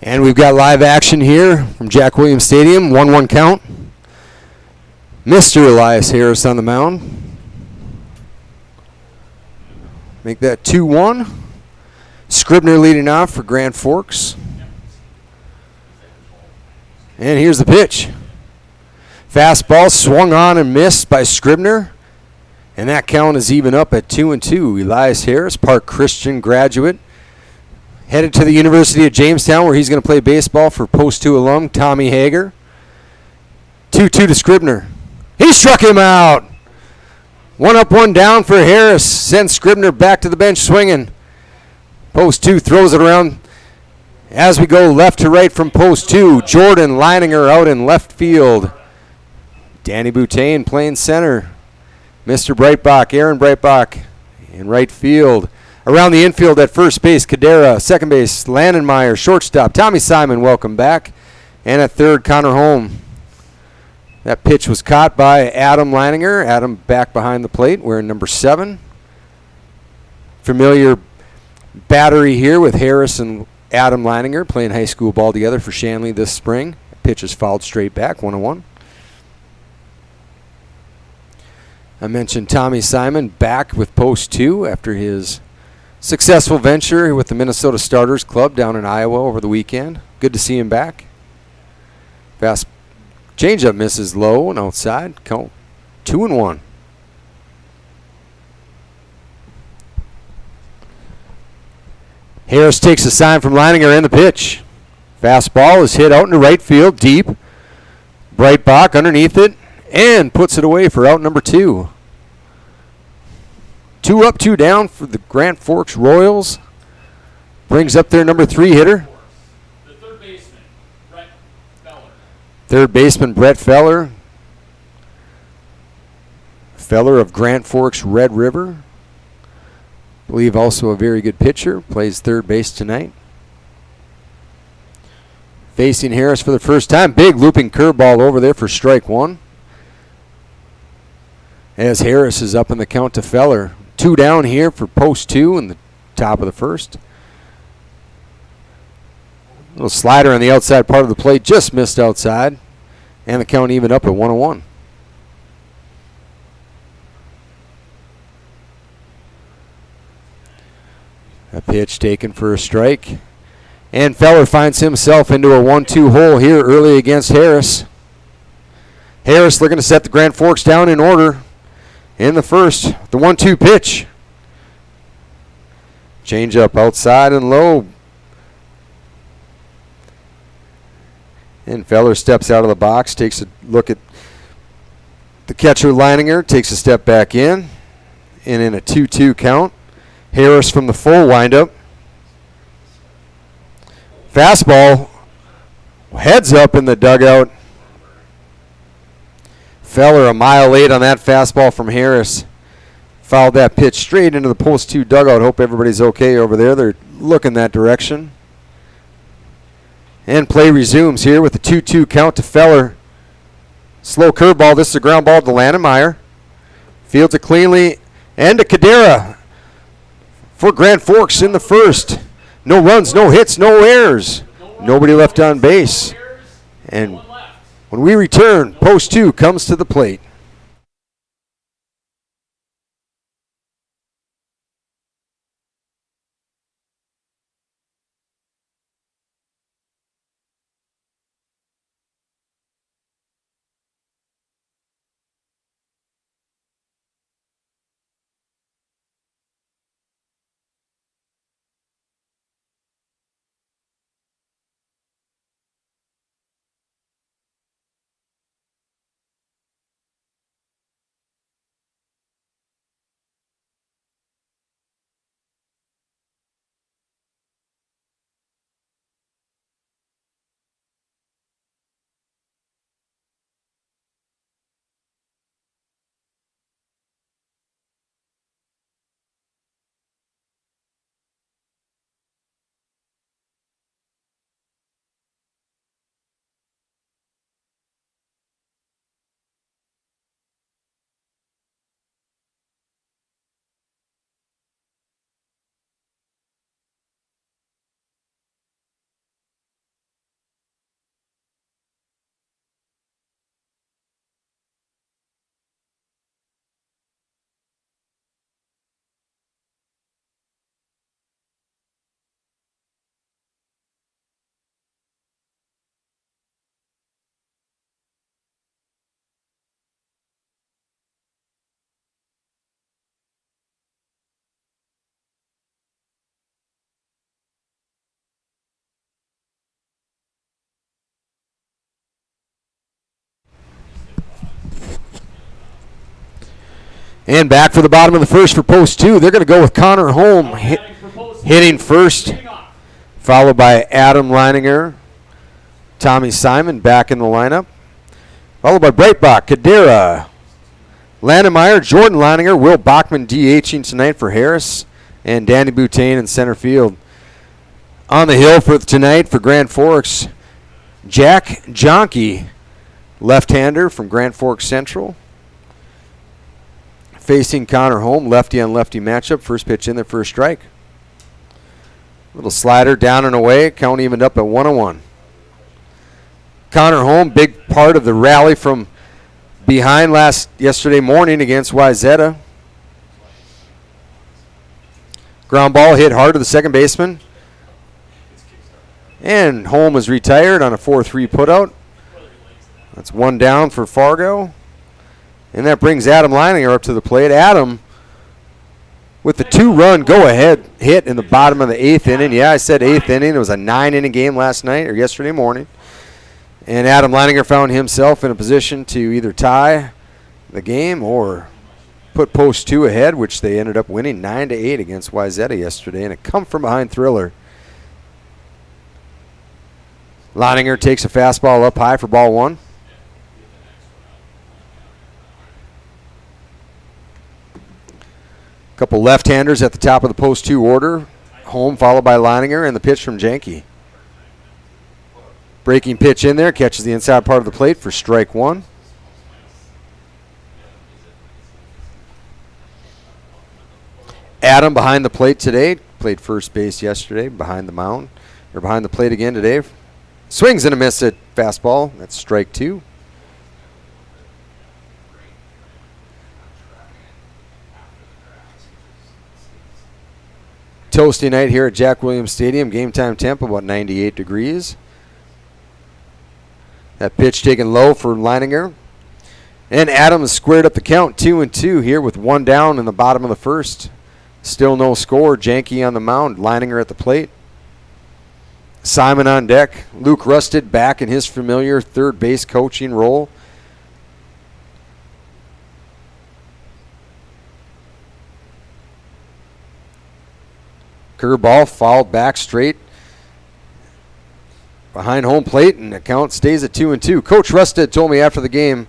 And we've got live action here from Jack Williams Stadium. 1-1 count. Mr. Elias Harris on the mound. Make that 2-1. Scribner leading off for Grand Forks. And here's the pitch. Fastball swung on and missed by Scribner. And that count is even up at 2-2. Elias Harris, Park Christian graduate, headed to the University of Jamestown where he's going to play baseball for Post 2 alum Tommy Hager. 2-2 to Scribner. He struck him out. 1 up, 1 down for Harris. Sends Scribner back to the bench swinging. Post 2 throws it around as we go left to right from Post 2. Jordan Leininger out in left field. Danny Boutain playing center. Mr. Breitbach, Aaron Breitbach in right field. Around the infield at first base, Cadera. Second base, Landenmeyer. Shortstop, Tommy Simon, welcome back. And at third, Connor Holm. That pitch was caught by Adam Leininger. Adam back behind the plate, wearing number 7. Familiar battery here with Harris and Adam Leininger playing high school ball together for Shanley this spring. Pitch is fouled straight back, 1-1. I mentioned Tommy Simon back with Post 2 after his successful venture with the Minnesota Starters Club down in Iowa over the weekend. Good to see him back. Fast changeup misses low and outside. Count 2-1. Harris takes a sign from Leininger in the pitch. Fastball is hit out into right field, deep. Breitbach underneath it and puts it away for out number 2. 2 up, 2 down for the Grand Forks Royals. Brings up their number 3 hitter. The third baseman, Brett Feller. Third baseman, Brett Feller. Feller of Grand Forks Red River. I believe also a very good pitcher. Plays third base tonight. Facing Harris for the first time. Big looping curveball over there for strike 1. As Harris is up in the count to Feller. 2 down here for Post 2 in the top of the first. Little slider on the outside part of the plate, just missed outside. And the count even up at 1-1. A pitch taken for a strike. And Feller finds himself into a 1-2 hole here early against Harris. Harris looking to set the Grand Forks down in order. In the first, the 1-2 pitch. Change up outside and low. And Feller steps out of the box, takes a look at the catcher Leininger, takes a step back in. And in a 2-2 count, Harris from the full windup. Fastball heads up in the dugout. Feller a mile late on that fastball from Harris. Fouled that pitch straight into the Post 2 dugout. Hope everybody's okay over there. They're looking that direction. And play resumes here with the 2-2 count to Feller. Slow curveball. This is a ground ball to Landenmeyer. Fields it cleanly. And to Cadera for Grand Forks in the first. No runs, no hits, no errors. Nobody left on base. And when we return, Post 2 comes to the plate. And back for the bottom of the first for post 2. They're going to go with Connor Holm Now batting for post hitting two, first, leading off. followed by Adam Leininger. Tommy Simon back in the lineup. Followed by Breitbach, Kadira, Landemeyer, Jordan Leininger, Will Bachman DHing tonight for Harris, and Danny Butane in center field. On the hill for tonight for Grand Forks, Jack Jonke, left-hander from Grand Forks Central. Facing Connor Holm, lefty on lefty matchup. First pitch in there for a strike. Little slider down and away. Count evened up at 1-1. Connor Holm, big part of the rally from behind yesterday morning against Wyzetta. Ground ball hit hard to the second baseman. And Holm is retired on a 4-3 putout. That's one down for Fargo. And that brings Adam Leininger up to the plate. Adam with the 2-run go-ahead hit in the bottom of the 8th inning. Yeah, I said 8th inning. It was a 9-inning game last night or yesterday morning. And Adam Leininger found himself in a position to either tie the game or put post 2 ahead, which they ended up winning 9-8 against Wyzetta yesterday in a come-from-behind thriller. Leininger takes a fastball up high for ball 1. Couple left-handers at the top of the post 2 order. Holm followed by Leininger, and the pitch from Janke. Breaking pitch in there, catches the inside part of the plate for strike 1. Adam behind the plate today. Played first base yesterday, behind the mound. Or behind the plate again today. Swings and a miss at fastball. That's strike 2. Toasty night here at Jack Williams Stadium. Game time temp about 98 degrees. That pitch taken low for Leininger. And Adams squared up the count 2-2 here with 1 down in the bottom of the first. Still no score. Janke on the mound. Leininger at the plate. Simon on deck. Luke Rusted back in his familiar third base coaching role. Curveball fouled back straight behind home plate, and the count stays at 2-2. Coach Rusted told me after the game,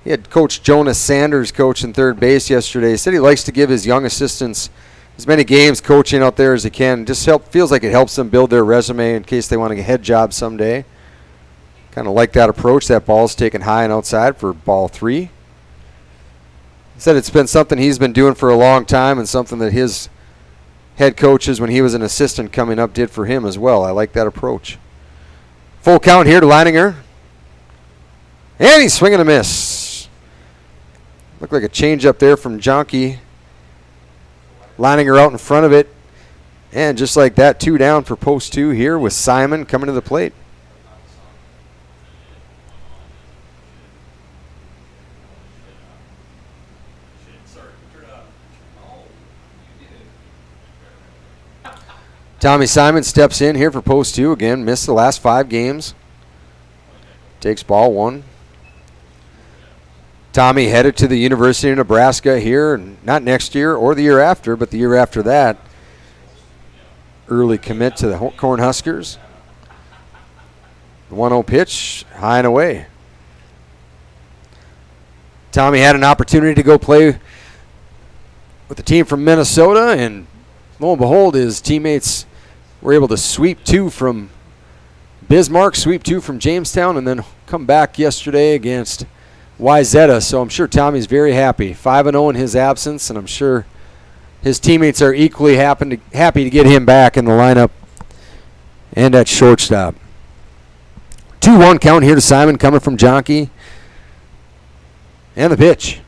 he had Coach Jonas Sanders coaching third base yesterday. He said he likes to give his young assistants as many games coaching out there as he can. Just feels like it helps them build their resume in case they want to get a head job someday. Kind of like that approach. That ball's taken high and outside for ball 3. He said it's been something he's been doing for a long time and something that his head coaches when he was an assistant coming up did for him as well. I like that approach. Full count here to Leininger. And he's swinging a miss. Looked like a change up there from Jonke. Leininger out in front of it. And just like that, 2 down for post 2 here with Simon coming to the plate. Tommy Simon steps in here for post 2. Again, missed the last 5 games. Takes ball 1. Tommy headed to the University of Nebraska here, not next year or the year after, but the year after that. Early commit to the Cornhuskers. The 1-0 pitch, high and away. Tommy had an opportunity to go play with the team from Minnesota, and lo and behold, his teammates were able to sweep 2 from Bismarck, sweep 2 from Jamestown, and then come back yesterday against Wyzetta. So I'm sure Tommy's very happy. 5-0 in his absence, and I'm sure his teammates are equally happy to get him back in the lineup and at shortstop. 2-1 count here to Simon coming from Jonke. And the pitch.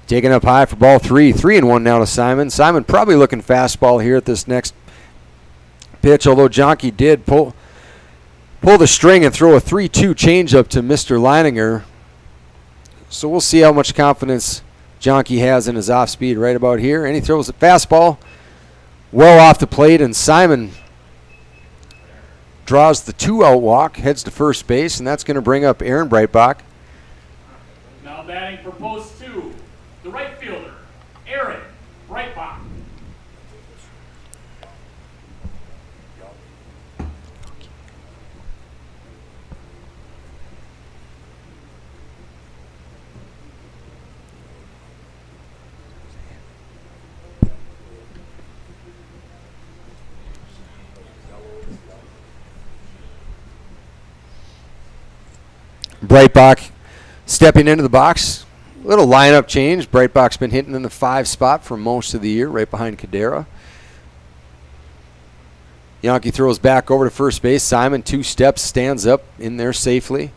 Taken up high for ball 3. 3-1 now to Simon. Simon probably looking fastball here at this next pitch, although Jonke did pull the string and throw a 3-2 changeup to Mr. Leininger. So we'll see how much confidence Jonke has in his off-speed right about here. And he throws a fastball well off the plate, and Simon draws the 2-out walk, heads to first base, and that's going to bring up Aaron Breitbach. Now batting for post 2, Breitbach stepping into the box. Little lineup change. Breitbach's been hitting in the 5 spot for most of the year, right behind Kadera. Yankee throws back over to first base. Simon 2 steps, stands up in there safely.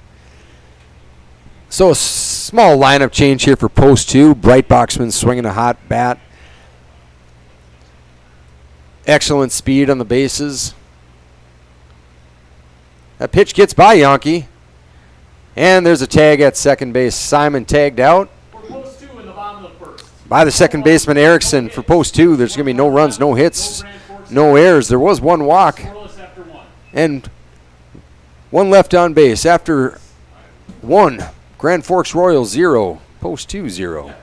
So a small lineup change here for post 2. Breitbach's been swinging a hot bat. Excellent speed on the bases. That pitch gets by Yankee. And there's a tag at second base. Simon tagged out For post 2 in the bottom of the first. by the second baseman Erickson. For post 2, there's going to be no runs, no hits, no errors. There was 1 walk Scoreless after 1. and 1 left on base. After 1, Grand Forks Royals 0, post 2 0.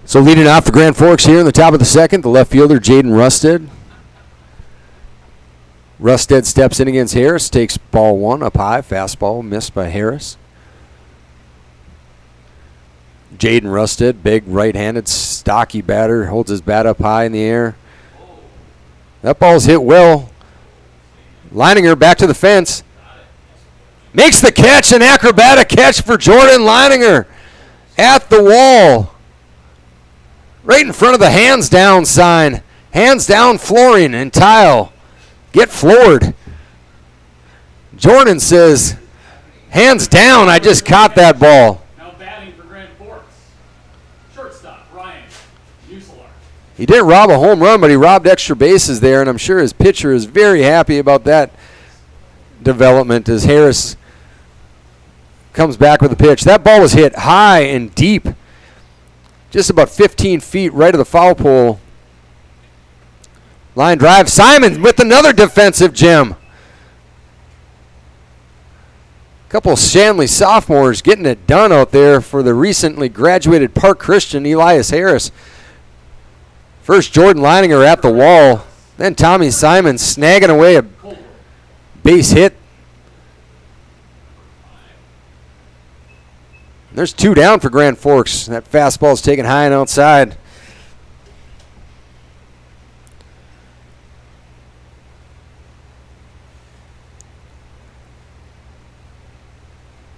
So leading off for Grand Forks here in the top of the second, the left fielder, Jaden Rusted. Rusted steps in against Harris, takes ball 1 up high, fastball missed by Harris. Jaden Rusted, big right-handed, stocky batter, holds his bat up high in the air. That ball's hit well. Leininger back to the fence. Makes the catch, an acrobatic catch for Jordan Leininger at the wall. Right in front of the hands down sign. Hands down flooring and tile. Get floored. Jordan says, hands down, I just caught that ball. Now batting for Grand Forks. Shortstop, Ryan Muselar. He didn't rob a home run, but he robbed extra bases there, and I'm sure his pitcher is very happy about that development as Harris comes back with a pitch. That ball was hit high and deep, just about 15 feet right of the foul pole. Line drive. Simon with another defensive gem. Couple of Shanley sophomores getting it done out there for the recently graduated Park Christian, Elias Harris. First Jordan Leininger at the wall. Then Tommy Simon snagging away a base hit. There's 2 down for Grand Forks. That fastball is taken high and outside.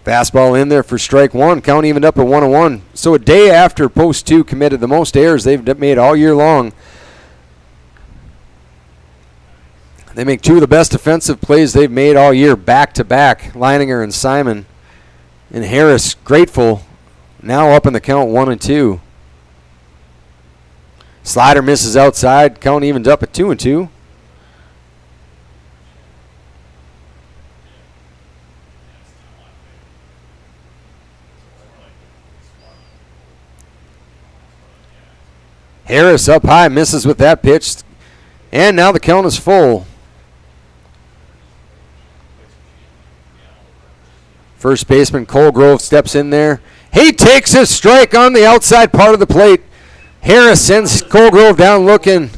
Fastball in there for strike 1. Count evened up at 1-1. So a day after post 2 committed the most errors they've made all year long. They make 2 of the best defensive plays they've made all year back to back. Leininger and Simon. And Harris grateful, now up in the count 1-2. Slider misses outside. Count evens up at 2-2. Harris up high, misses with that pitch. And now the count is full. First baseman Colgrove steps in there. He takes his strike on the outside part of the plate. Harris sends Colgrove down looking.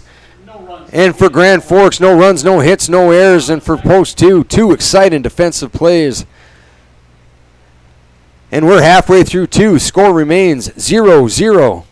And for Grand Forks, no runs, no hits, no errors. And for post 2, 2 exciting defensive plays. And we're halfway through 2. Score remains 0-0.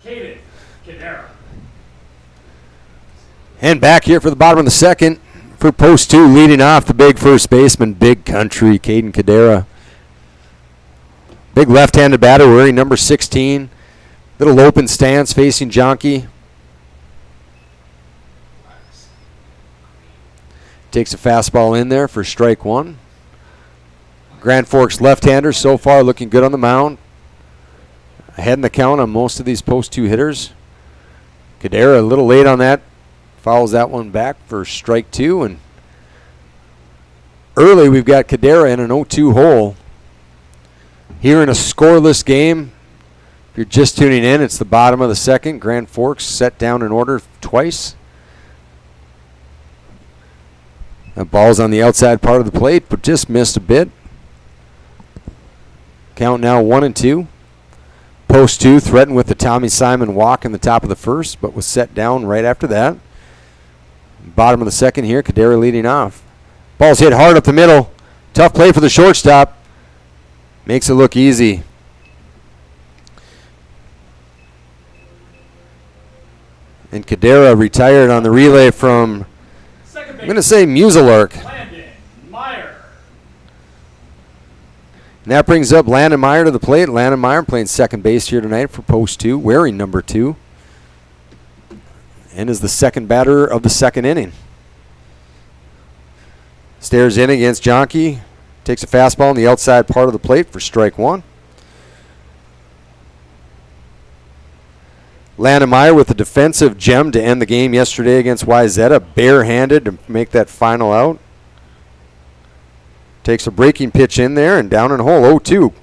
Caden Cadera. And back here for the bottom of the second for post 2, leading off the big first baseman, Big Country, Caden Cadera. Big left-handed batter wearing number 16. Little open stance facing Jonky. Takes a fastball in there for strike 1. Grand Forks left-hander so far looking good on the mound. Ahead in the count on most of these post 2 hitters. Cadera a little late on that. Fouls that one back for strike 2. And early we've got Cadera in an 0-2 hole. Here in a scoreless game. If you're just tuning in, it's the bottom of the second. Grand Forks set down in order twice. That ball's on the outside part of the plate, but just missed a bit. Count now 1-2. Post 2 threatened with the Tommy Simon walk in the top of the first, but was set down right after that. Bottom of the second here, Cadera leading off. Ball's hit hard up the middle. Tough play for the shortstop. Makes it look easy. And Cadera retired on the relay from, I'm going to say, Muselark. Landon Meyer. And that brings up Landon Meyer to the plate. Landon Meyer playing second base here tonight for post 2, wearing number 2. And is the second batter of the second inning. Stares in against Jonky. Takes a fastball on the outside part of the plate for strike 1. Landon Meyer with a defensive gem to end the game yesterday against Wayzata. Barehanded to make that final out. Takes a breaking pitch in there and down in the hole, 0-2.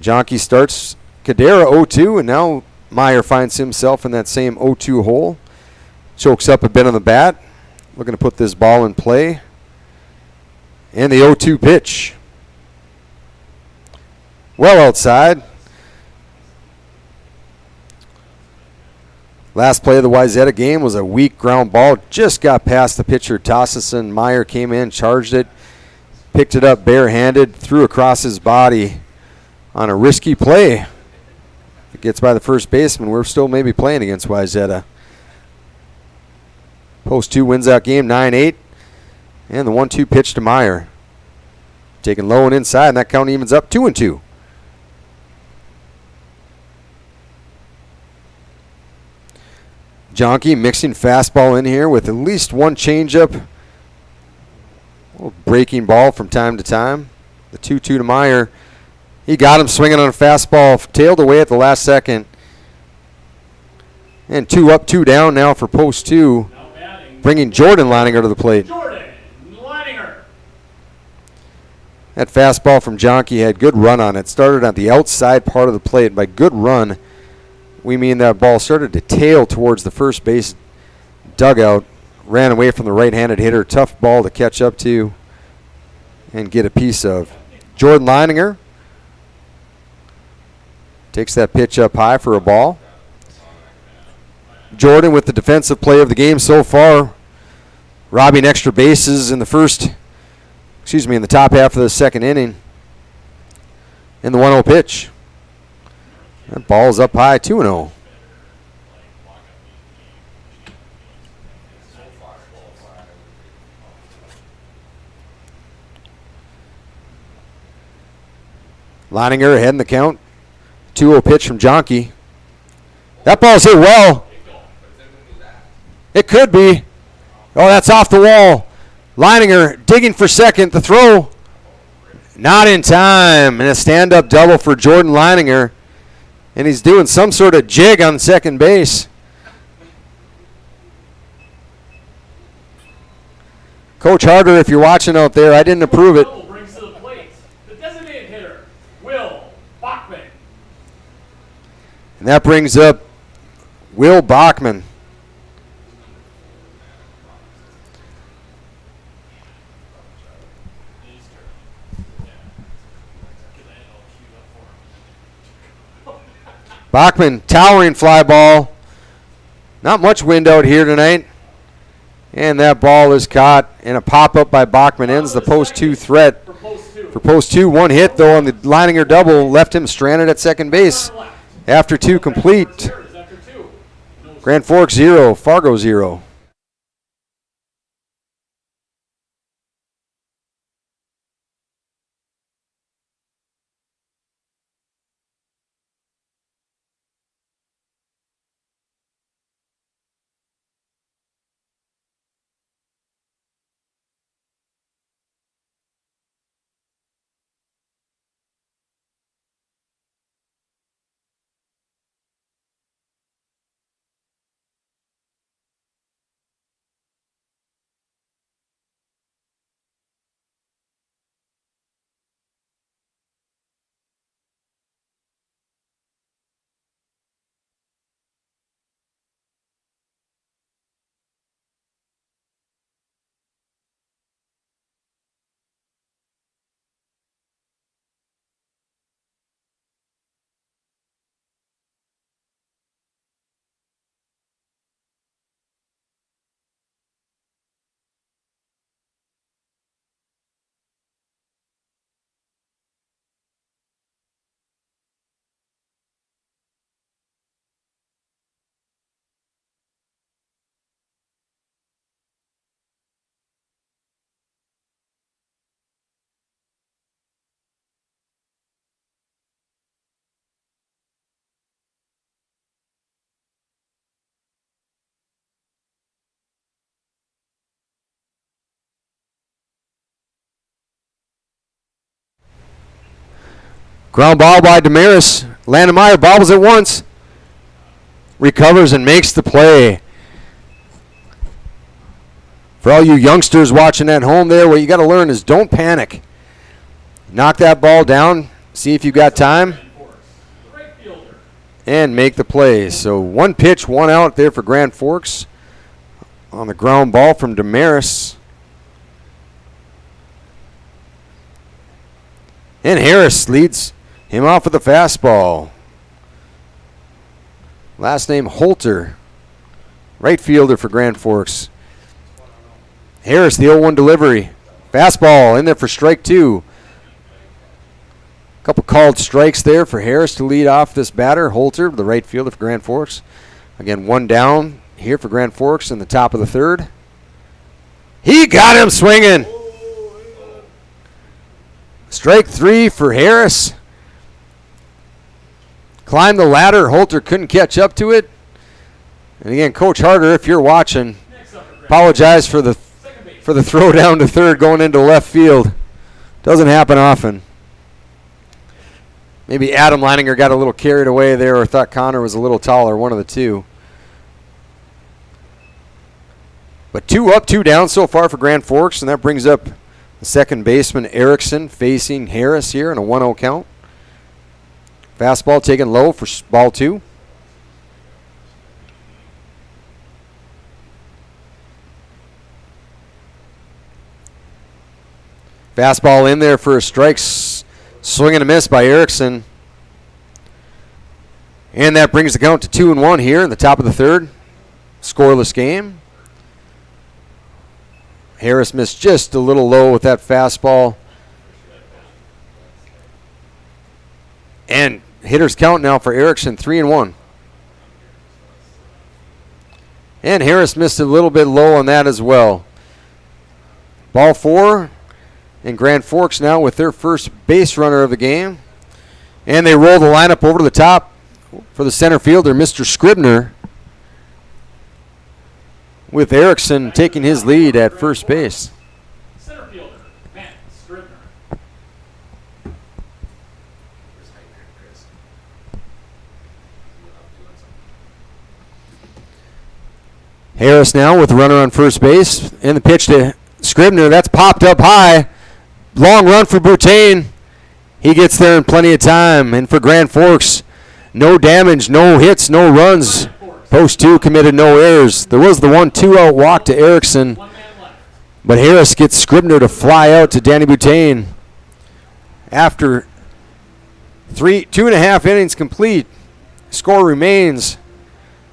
Jonky starts Cadera 0-2, and now Meyer finds himself in that same 0-2 hole. Chokes up a bit on the bat. Looking to put this ball in play. And the 0-2 pitch. Well outside. Last play of the Wayzata game was a weak ground ball. Just got past the pitcher, Tossison. Meyer came in, charged it, picked it up barehanded, threw across his body on a risky play. If it gets by the first baseman, we're still maybe playing against Wayzata. Post 2 wins that game 9-8. And the 1-2 pitch to Meyer. Taken low and inside, and that count evens up 2-2. Jonky mixing fastball in here with at least one changeup. A little breaking ball from time to time. The 2-2 to Meyer. He got him swinging on a fastball, tailed away at the last second. And 2 up, 2 down now for post 2. Bringing Jordan Leininger to the plate. Jordan Leininger. That fastball from Jonky had good run on it. Started on the outside part of the plate. By good run, we mean that ball started to tail towards the first base dugout. Ran away from the right-handed hitter. Tough ball to catch up to and get a piece of. Jordan Leininger takes that pitch up high for a ball. Jordan with the defensive play of the game so far, robbing extra bases in the in the top half of the second inning. In the 1-0 pitch. That ball's up high, 2-0. Leininger ahead in the count. 2-0 pitch from Jonky. That ball's hit well. It could be. Oh, that's off the wall. Leininger digging for second. The throw not in time. And a stand-up double for Jordan Leininger. And he's doing some sort of jig on second base. Coach Harder, if you're watching out there, I didn't approve it. Brings to the plate the designated hitter, Will Bachman. And that brings up Will Bachman. Bachman, towering fly ball. Not much wind out here tonight. And that ball is caught, and a pop-up by Bachman ends the post 2 threat. For post 2, one hit, though, on the Leininger double left him stranded at second base after 2 complete. Grand Forks 0, Fargo 0. Ground ball by Damaris. Landemeyer bobbles it once. Recovers and makes the play. For all you youngsters watching at home there, what you got to learn is don't panic. Knock that ball down. See if you got time. And make the play. So one pitch, one out there for Grand Forks. On the ground ball from Damaris. And Harris leads him off with a fastball. Last name Holter. Right fielder for Grand Forks. Harris, the 0-1 delivery. Fastball in there for strike 2. Couple called strikes there for Harris to lead off this batter. Holter, the right fielder for Grand Forks. Again, one down here for Grand Forks in the top of the 3rd. He got him swinging. Strike 3 for Harris. Climbed the ladder. Holter couldn't catch up to it. And again, Coach Harder, if you're watching, apologize for the throw down to 3rd going into left field. Doesn't happen often. Maybe Adam Leininger got a little carried away there or thought Connor was a little taller, one of the two. But 2 up, 2 down so far for Grand Forks, and that brings up the second baseman Erickson facing Harris here in a 1-0 count. Fastball taken low for ball 2. Fastball in there for a strike. Swing and a miss by Erickson. And that brings the count to 2-1 here in the top of the 3rd. Scoreless game. Harris missed just a little low with that fastball. And hitters count now for Erickson, 3-1. And Harris missed a little bit low on that as well. Ball 4. And Grand Forks now with their first base runner of the game. And they roll the lineup over to the top for the center fielder, Mr. Scribner, with Erickson taking his lead at first base. Center fielder, Matt Scribner. Harris now with the runner on first base. And the pitch to Scribner. That's popped up high. Long run for Boutain. He gets there in plenty of time. And for Grand Forks, no damage, no hits, no runs. Post 2 committed no errors. There was the 1-2 out walk to Erickson. But Harris gets Scribner to fly out to Danny Boutain. After 2.5 innings complete, score remains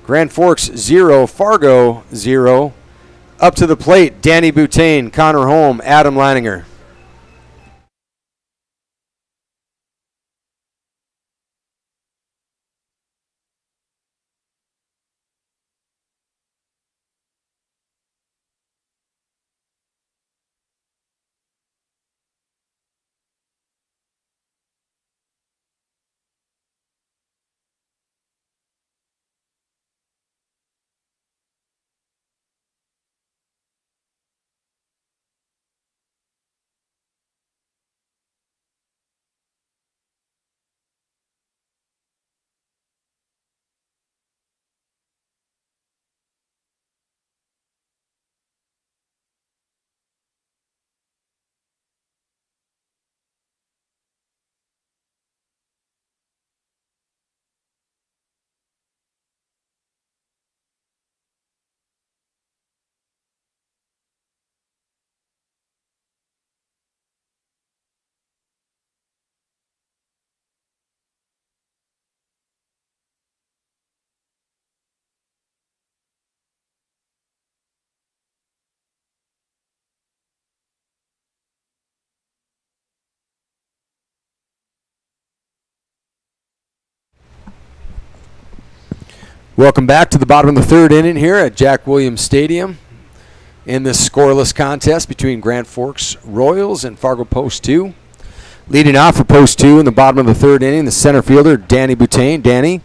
Grand Forks 0, Fargo 0. Up to the plate, Danny Boutain, Connor Holm, Adam Leininger. Welcome back to the bottom of the third inning here at Jack Williams Stadium in this scoreless contest between Grand Forks Royals and Fargo Post 2. Leading off for Post 2 in the bottom of the third inning, the center fielder, Danny Boutain. Danny,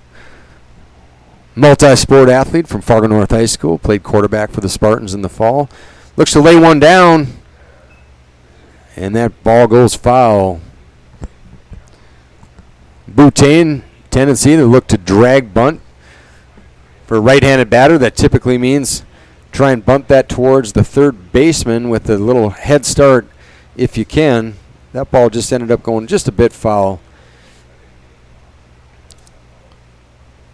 multi-sport athlete from Fargo North High School, played quarterback for the Spartans in the fall. Looks to lay one down, and that ball goes foul. Boutain, tendency to look to drag bunt. For a right-handed batter, that typically means try and bunt that towards the third baseman with a little head start if you can. That ball just ended up going just a bit foul.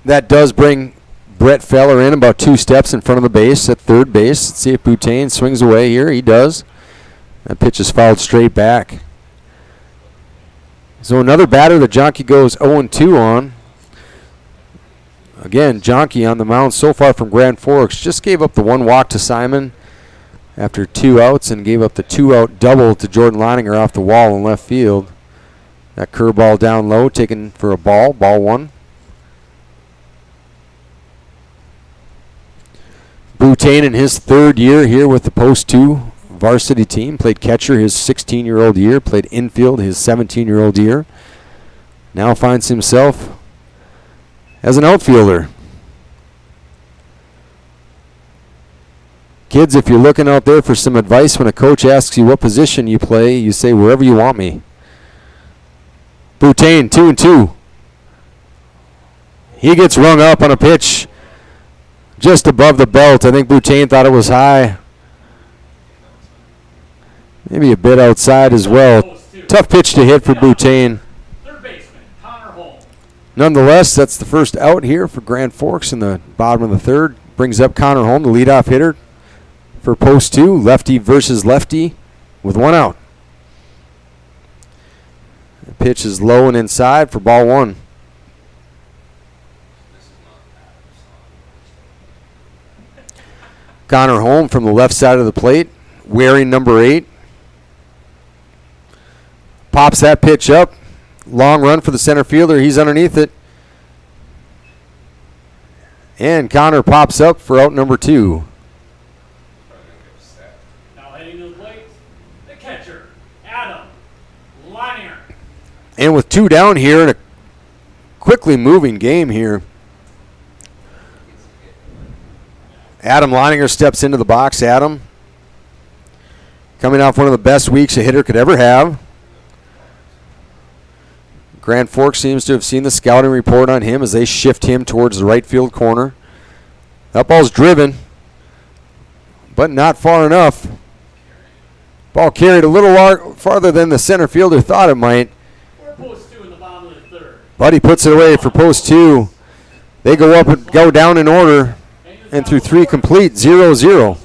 That does bring Brett Feller in about 2 steps in front of the base at third base. Let's see if Boutain swings away here. He does. That pitch is fouled straight back. So another batter that Jonke goes 0-2 on. Again, Jonke on the mound so far from Grand Forks. Just gave up the 1 walk to Simon after 2 outs and gave up the 2-out double to Jordan Leininger off the wall in left field. That curveball down low taken for a ball 1. Boutain in his 3rd year here with the Post 2 varsity team. Played catcher his 16-year-old year. Played infield his 17-year-old year. Now finds himself as an outfielder. Kids, if you're looking out there for some advice when a coach asks you what position you play, you say wherever you want me. Boutain, 2-2. He gets rung up on a pitch just above the belt. I think Boutain thought it was high. Maybe a bit outside as well. Tough pitch to hit for Boutain. Third baseman, Connor Holm. Nonetheless, that's the first out here for Grand Forks in the bottom of the third. Brings up Connor Holm, the leadoff hitter for Post 2. Lefty versus lefty with 1 out. The pitch is low and inside for ball 1. Connor Holm from the left side of the plate, wearing number 8. Pops that pitch up. Long run for the center fielder. He's underneath it. And Connor pops up for out number 2. Now heading to the plate, the catcher, Adam Leininger. And with 2 down here in a quickly moving game here, Adam Leininger steps into the box. Adam, coming off one of the best weeks a hitter could ever have. Grand Forks seems to have seen the scouting report on him as they shift him towards the right field corner. That ball's driven, but not far enough. Ball carried a little farther than the center fielder thought it might. For Post 2 in the bottom of the third. But he puts it away for Post 2. They go up and go down in order, and through 3 complete, 0-0.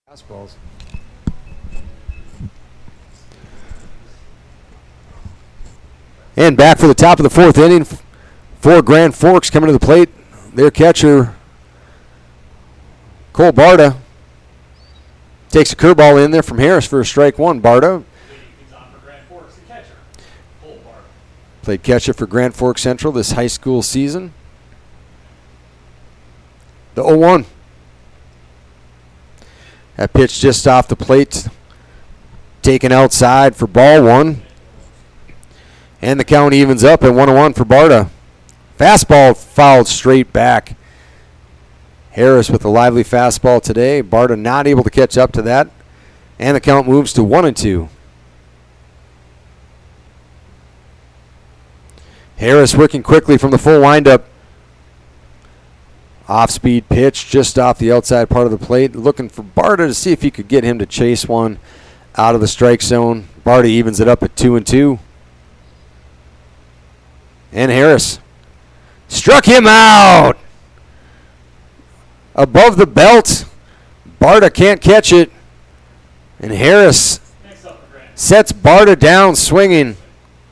Fastballs. And back for the top of the fourth inning for Grand Forks coming to the plate. Their catcher, Cole Barta, takes a curveball in there from Harris for a strike one. Barta Leading things on for Grand Forks, the catcher, Cole Barta. played catcher for Grand Forks Central this high school season. The 0-1. That pitch just off the plate, taken outside for ball one. And the count evens up at 1-1 for Barta. Fastball fouled straight back. Harris with a lively fastball today. Barta not able to catch up to that. And the count moves to 1-2. Harris working quickly from the full windup. Off-speed pitch just off the outside part of the plate. Looking for Barta to see if he could get him to chase one out of the strike zone. Barta evens it up at 2-2. And Harris struck him out. Above the belt. Barta can't catch it. And Harris Next up for Grand sets Barta down swinging.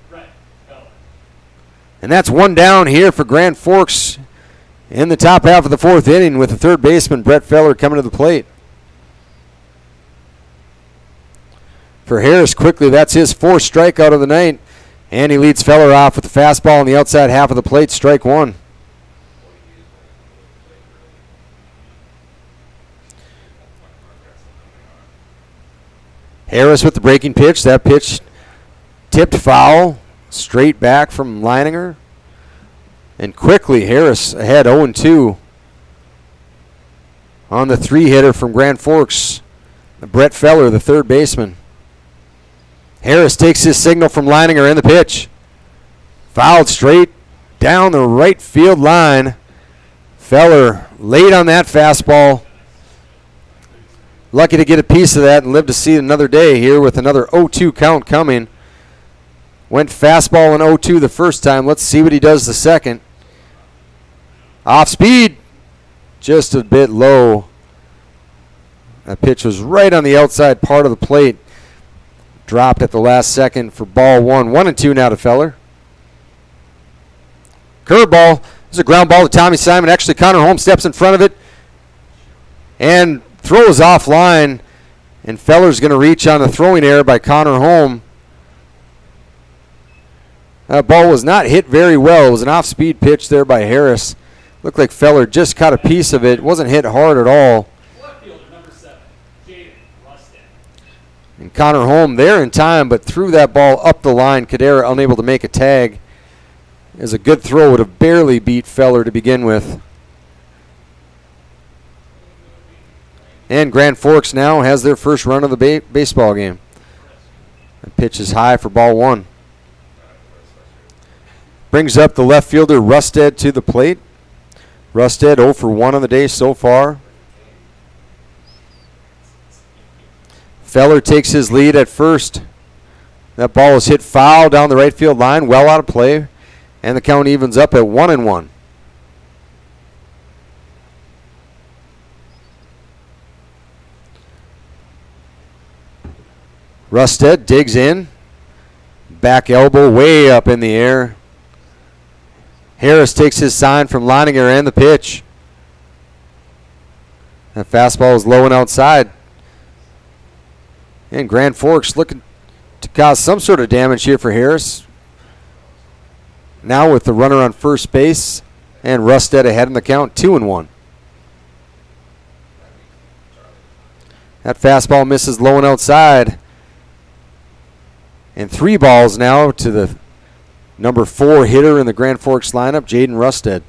Brett Feller. And that's one down here for Grand Forks in the top half of the fourth inning with the third baseman, Brett Feller, coming to the plate. For Harris, quickly, that's his fourth strikeout of the night. And he leads Feller off with the fastball on the outside half of the plate, strike one. Harris with the breaking pitch. That pitch tipped foul, straight back from Leininger. And quickly, Harris ahead 0-2 on the three-hitter from Grand Forks, Brett Feller, the third baseman. Harris takes his signal from Leininger in the pitch. Fouled straight down the right field line. Feller late on that fastball. Lucky to get a piece of that and live to see another day here with another 0-2 count coming. Went fastball in 0-2 the first time. Let's see what he does the second. Off speed. Just a bit low. That pitch was right on the outside part of the plate. Dropped at the last second for ball one. 1-2 now to Feller. Curveball. There's a ground ball to Tommy Simon. Actually, Connor Holmes steps in front of it and throws offline. And Feller's going to reach on the throwing error by Connor Holmes. That ball was not hit very well. It was an off-speed pitch there by Harris. Looked like Feller just caught a piece of it. Wasn't hit hard at all. Left fielder, number 7, Jaden Rustin. And Connor Holmes there in time, but threw that ball up the line. Kadera unable to make a tag. It was a good throw. Would have barely beat Feller to begin with. And Grand Forks now has their first run of the baseball game. The pitch is high for ball one. Brings up the left fielder Rusted to the plate. Rusted 0 for 1 on the day so far. Feller takes his lead at first. That ball is hit foul down the right field line, well out of play, and the count evens up at 1-1. Rusted digs in. Back elbow way up in the air. Harris takes his sign from Leininger and the pitch. That fastball is low and outside. And Grand Forks looking to cause some sort of damage here for Harris. Now with the runner on first base and Rusted ahead in the count, 2-1. That fastball misses low and outside. And 3 balls now to the number 4 hitter in the Grand Forks lineup, Jaden Rusted.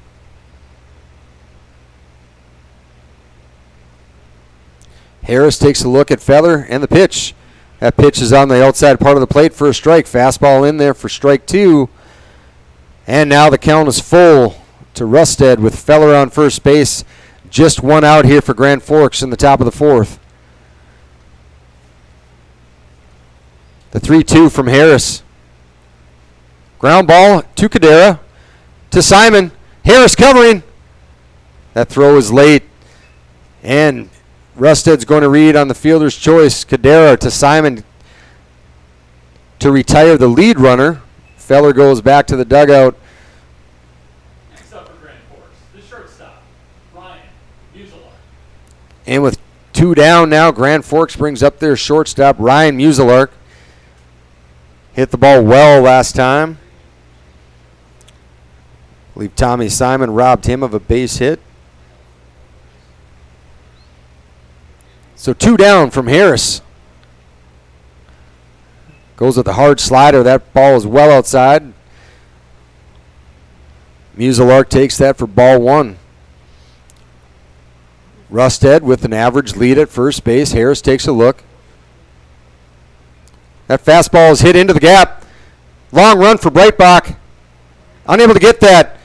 Harris takes a look at Feller and the pitch. That pitch is on the outside part of the plate for a strike. Fastball in there for strike 2. And now the count is full to Rusted with Feller on first base. Just 1 out here for Grand Forks in the top of the 4th. The 3-2 from Harris. Ground ball to Kadera. To Simon. Harris covering. That throw is late. And Rusted's going to read on the fielder's choice. Cadera to Simon to retire the lead runner. Feller goes back to the dugout. Next up for Grand Forks, the shortstop, Ryan Muselar. And with 2 down now, Grand Forks brings up their shortstop, Ryan Muselark. Hit the ball well last time. I believe Tommy Simon robbed him of a base hit. So 2 down from Harris. Goes with the hard slider. That ball is well outside. Muselark takes that for ball 1. Rusted with an average lead at first base. Harris takes a look. That fastball is hit into the gap. Long run for Breitbach. Unable to get that.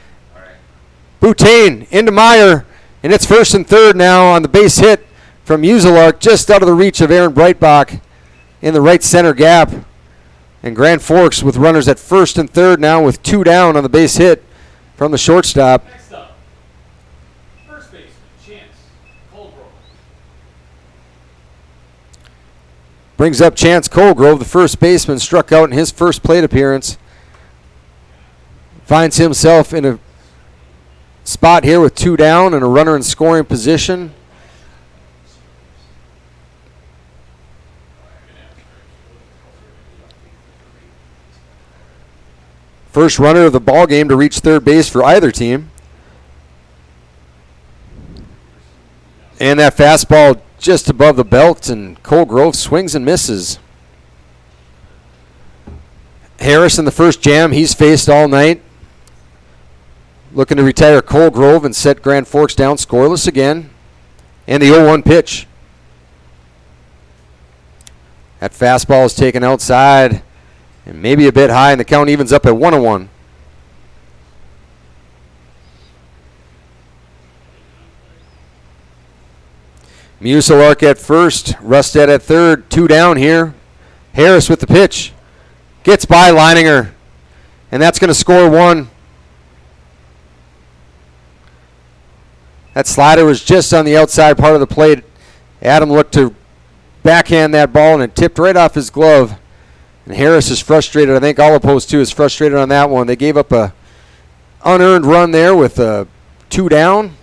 Boutain into Meyer. And it's first and third now on the base hit from Muselark, just out of the reach of Aaron Breitbach in the right center gap. And Grand Forks with runners at first and third now with 2 down on the base hit from the shortstop. Next up, first baseman, Chance Colgrove. Brings up Chance Colgrove, the first baseman, struck out in his first plate appearance. Finds himself in a spot here with 2 down and a runner in scoring position. First runner of the ball game to reach third base for either team. And that fastball just above the belt, and Colgrove swings and misses. Harris in the first jam he's faced all night. Looking to retire Colgrove and set Grand Forks down scoreless again. And the 0-1 pitch. That fastball is taken outside and maybe a bit high, and the count evens up at 1-1. Muselark at first, Rusted at third, 2 down here. Harris with the pitch. Gets by Leininger, and that's going to score 1. That slider was just on the outside part of the plate. Adam looked to backhand that ball, and it tipped right off his glove. And Harris is frustrated. I think all opposed to is frustrated on that one. They gave up a unearned run there with 2 down.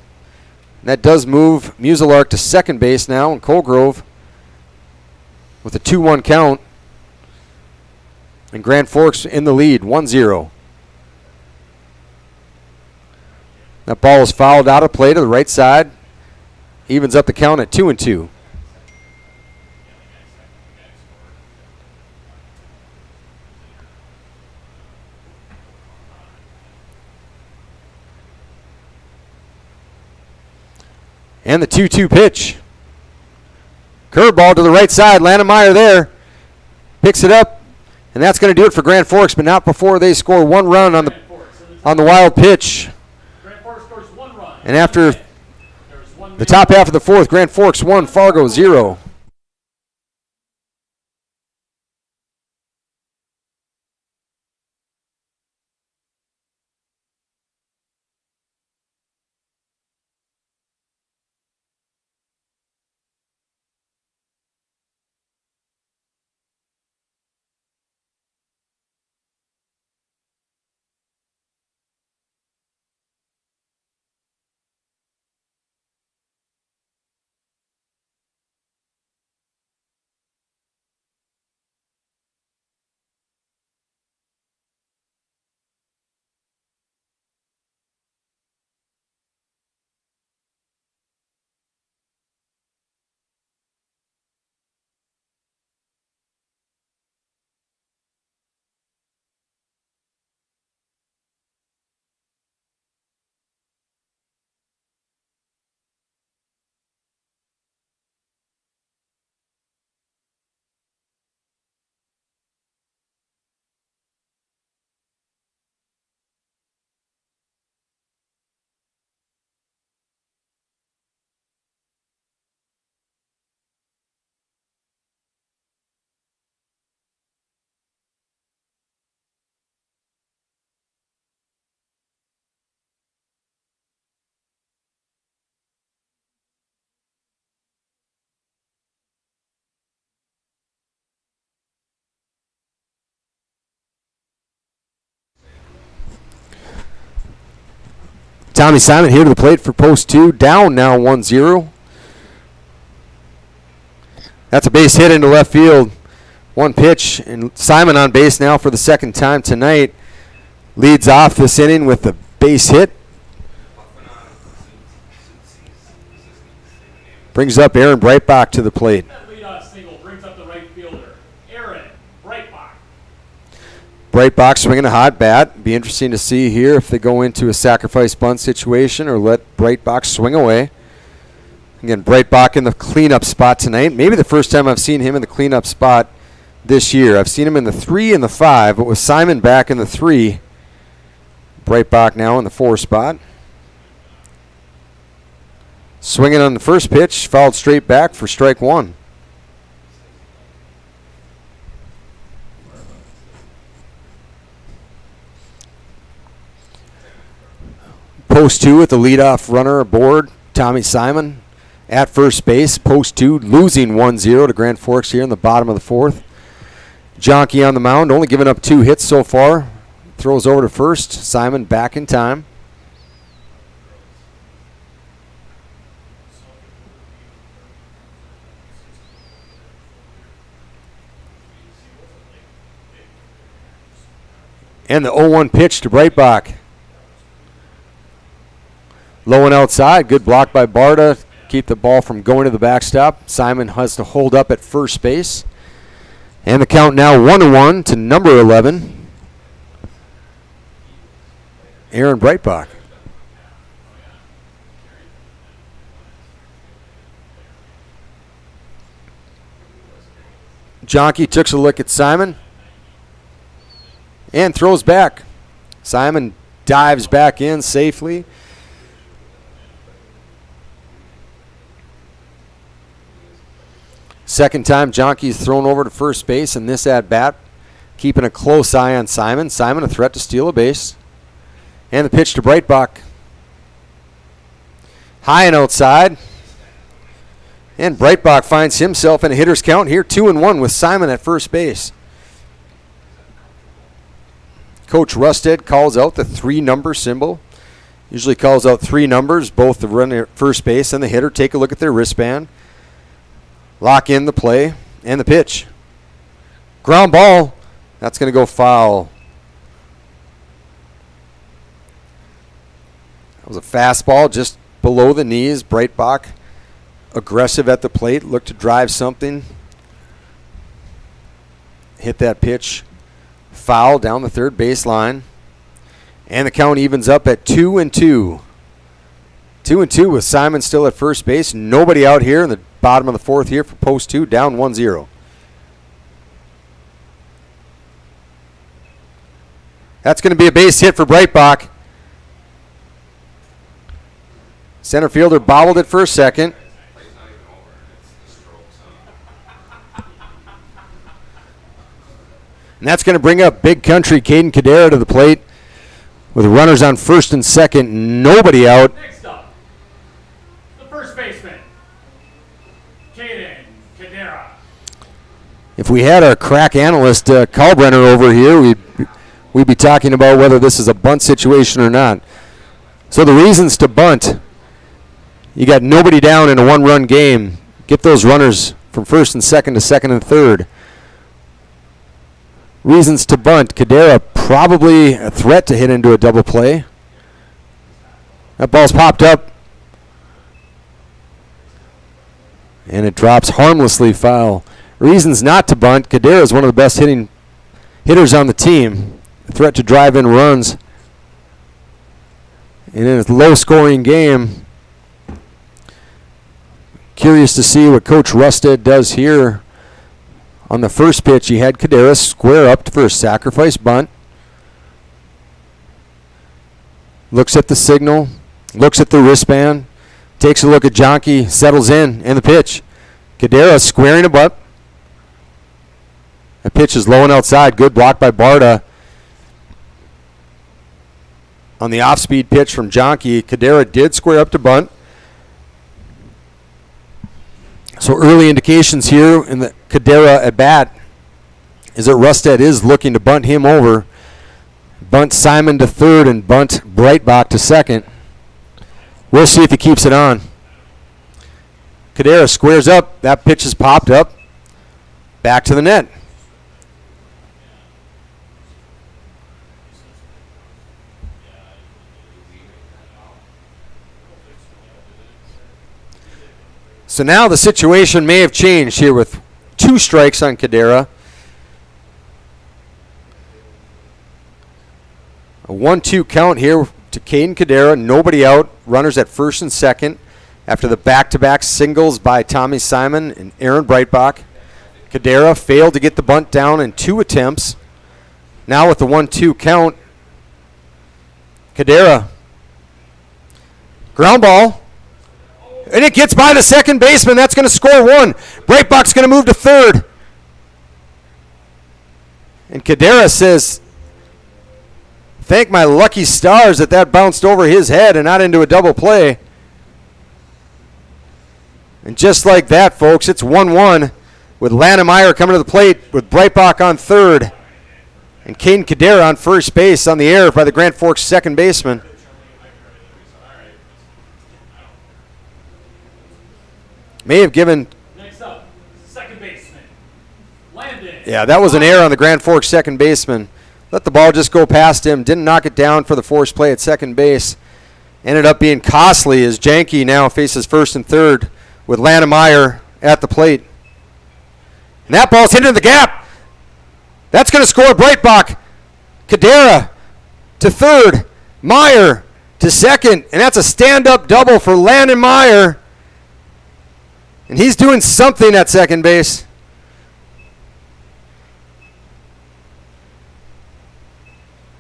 And that does move Muselark to second base now, and Colgrove with a 2-1 count. And Grand Forks in the lead, 1-0. That ball is fouled out of play to the right side. Evens up the count at 2-2. And the 2-2 pitch. Curveball to the right side. Lannemeyer there. Picks it up. And that's going to do it for Grand Forks, but not before they score 1 run on the wild pitch. Grand Forks scores 1 run. And after the top half of the 4th, Grand Forks 1, Fargo 0. Tommy Simon here to the plate for post 2. Down now 1-0. That's a base hit into left field. One pitch, and Simon on base now for the second time tonight. Leads off this inning with a base hit. Brings up Aaron Breitbach to the plate. That leadoff single brings up the right fielder, Aaron Breitbach. Breitbach swinging a hot bat. Be interesting to see here if they go into a sacrifice bunt situation or let Breitbach swing away. Again, Breitbach in the cleanup spot tonight. Maybe the first time I've seen him in the cleanup spot this year. I've seen him in the 3 and the 5, but with Simon back in the 3, Breitbach now in the 4 spot. Swinging on the first pitch, fouled straight back for strike 1. Post 2 with the leadoff runner aboard, Tommy Simon at first base. Post 2 losing 1-0 to Grand Forks here in the bottom of the 4th. Jonke on the mound, only giving up 2 hits so far. Throws over to first. Simon back in time. And the 0-1 pitch to Breitbach. Low and outside. Good block by Barta. Keep the ball from going to the backstop. Simon has to hold up at first base. And the count now 1-1 to number 11, Aaron Breitbach. Jonke takes a look at Simon and throws back. Simon dives back in safely. Second time Jonke's thrown over to first base in this at-bat, keeping a close eye on Simon. Simon a threat to steal a base. And the pitch to Breitbach. High and outside. And Breitbach finds himself in a hitter's count here, 2-1 with Simon at first base. Coach Rusted calls out the 3-number symbol. Usually calls out 3 numbers, both the runner at first base and the hitter. Take a look at their wristband. Lock in the play and the pitch. Ground ball. That's going to go foul. That was a fastball just below the knees. Breitbach aggressive at the plate. Looked to drive something. Hit that pitch. Foul down the third baseline. And the count evens up at 2-2. 2-2 with Simon still at first base. Nobody out here in the bottom of the 4th here for post 2, down 1-0. That's going to be a base hit for Breitbach. Center fielder bobbled it for a second. And that's going to bring up big country Caden Cadera to the plate with runners on first and second. Nobody out. Next up, the first baseman, Caden Cadera. If we had our crack analyst Kalbrenner over here, we'd be talking about whether this is a bunt situation or not. So the reasons to bunt: you got nobody down in a 1-run game. Get those runners from first and second to second and third. Reasons to bunt: Cadera probably a threat to hit into a double play. That ball's popped up. And it drops harmlessly foul. Reasons not to bunt: Cadera is one of the best hitters on the team. A threat to drive in runs. And in a low-scoring game, curious to see what Coach Rusted does here. On the first pitch, he had Cadera square up for a sacrifice bunt. Looks at the signal, looks at the wristband, takes a look at Jonke, settles in, and the pitch. Cadera squaring a butt. The pitch is low and outside. Good block by Barta. On the off-speed pitch from Jonke, Cadera did square up to bunt. So early indications here in the Cadera at bat is that Rusted is looking to bunt him over. Bunt Simon to third and bunt Breitbach to second. We'll see if he keeps it on. Cadera squares up. That pitch is popped up. Back to the net. So now the situation may have changed here with 2 strikes on Cadera. A 1-2 count here to Caden Cadera. Nobody out. Runners at first and second after the back-to-back singles by Tommy Simon and Aaron Breitbach. Cadera failed to get the bunt down in 2 attempts. Now with the 1-2 count, Cadera. Ground ball. And it gets by the second baseman. That's going to score 1. Breitbach's going to move to third. And Cadera says, thank my lucky stars that bounced over his head and not into a double play. And just like that, folks, it's 1-1 with Lannemeyer coming to the plate with Breitbach on third. And Caden Cadera on first base on the air by the Grand Forks second baseman. May have given. Next up, second baseman, Landon. Yeah, that was an error on the Grand Forks second baseman. Let the ball just go past him. Didn't knock it down for the forced play at second base. Ended up being costly as Janke now faces first and third with Lannemeyer at the plate. And that ball's hit into the gap. That's going to score Breitbach. Cadera to third. Meyer to second. And that's a stand-up double for Landon Meyer. And he's doing something at second base.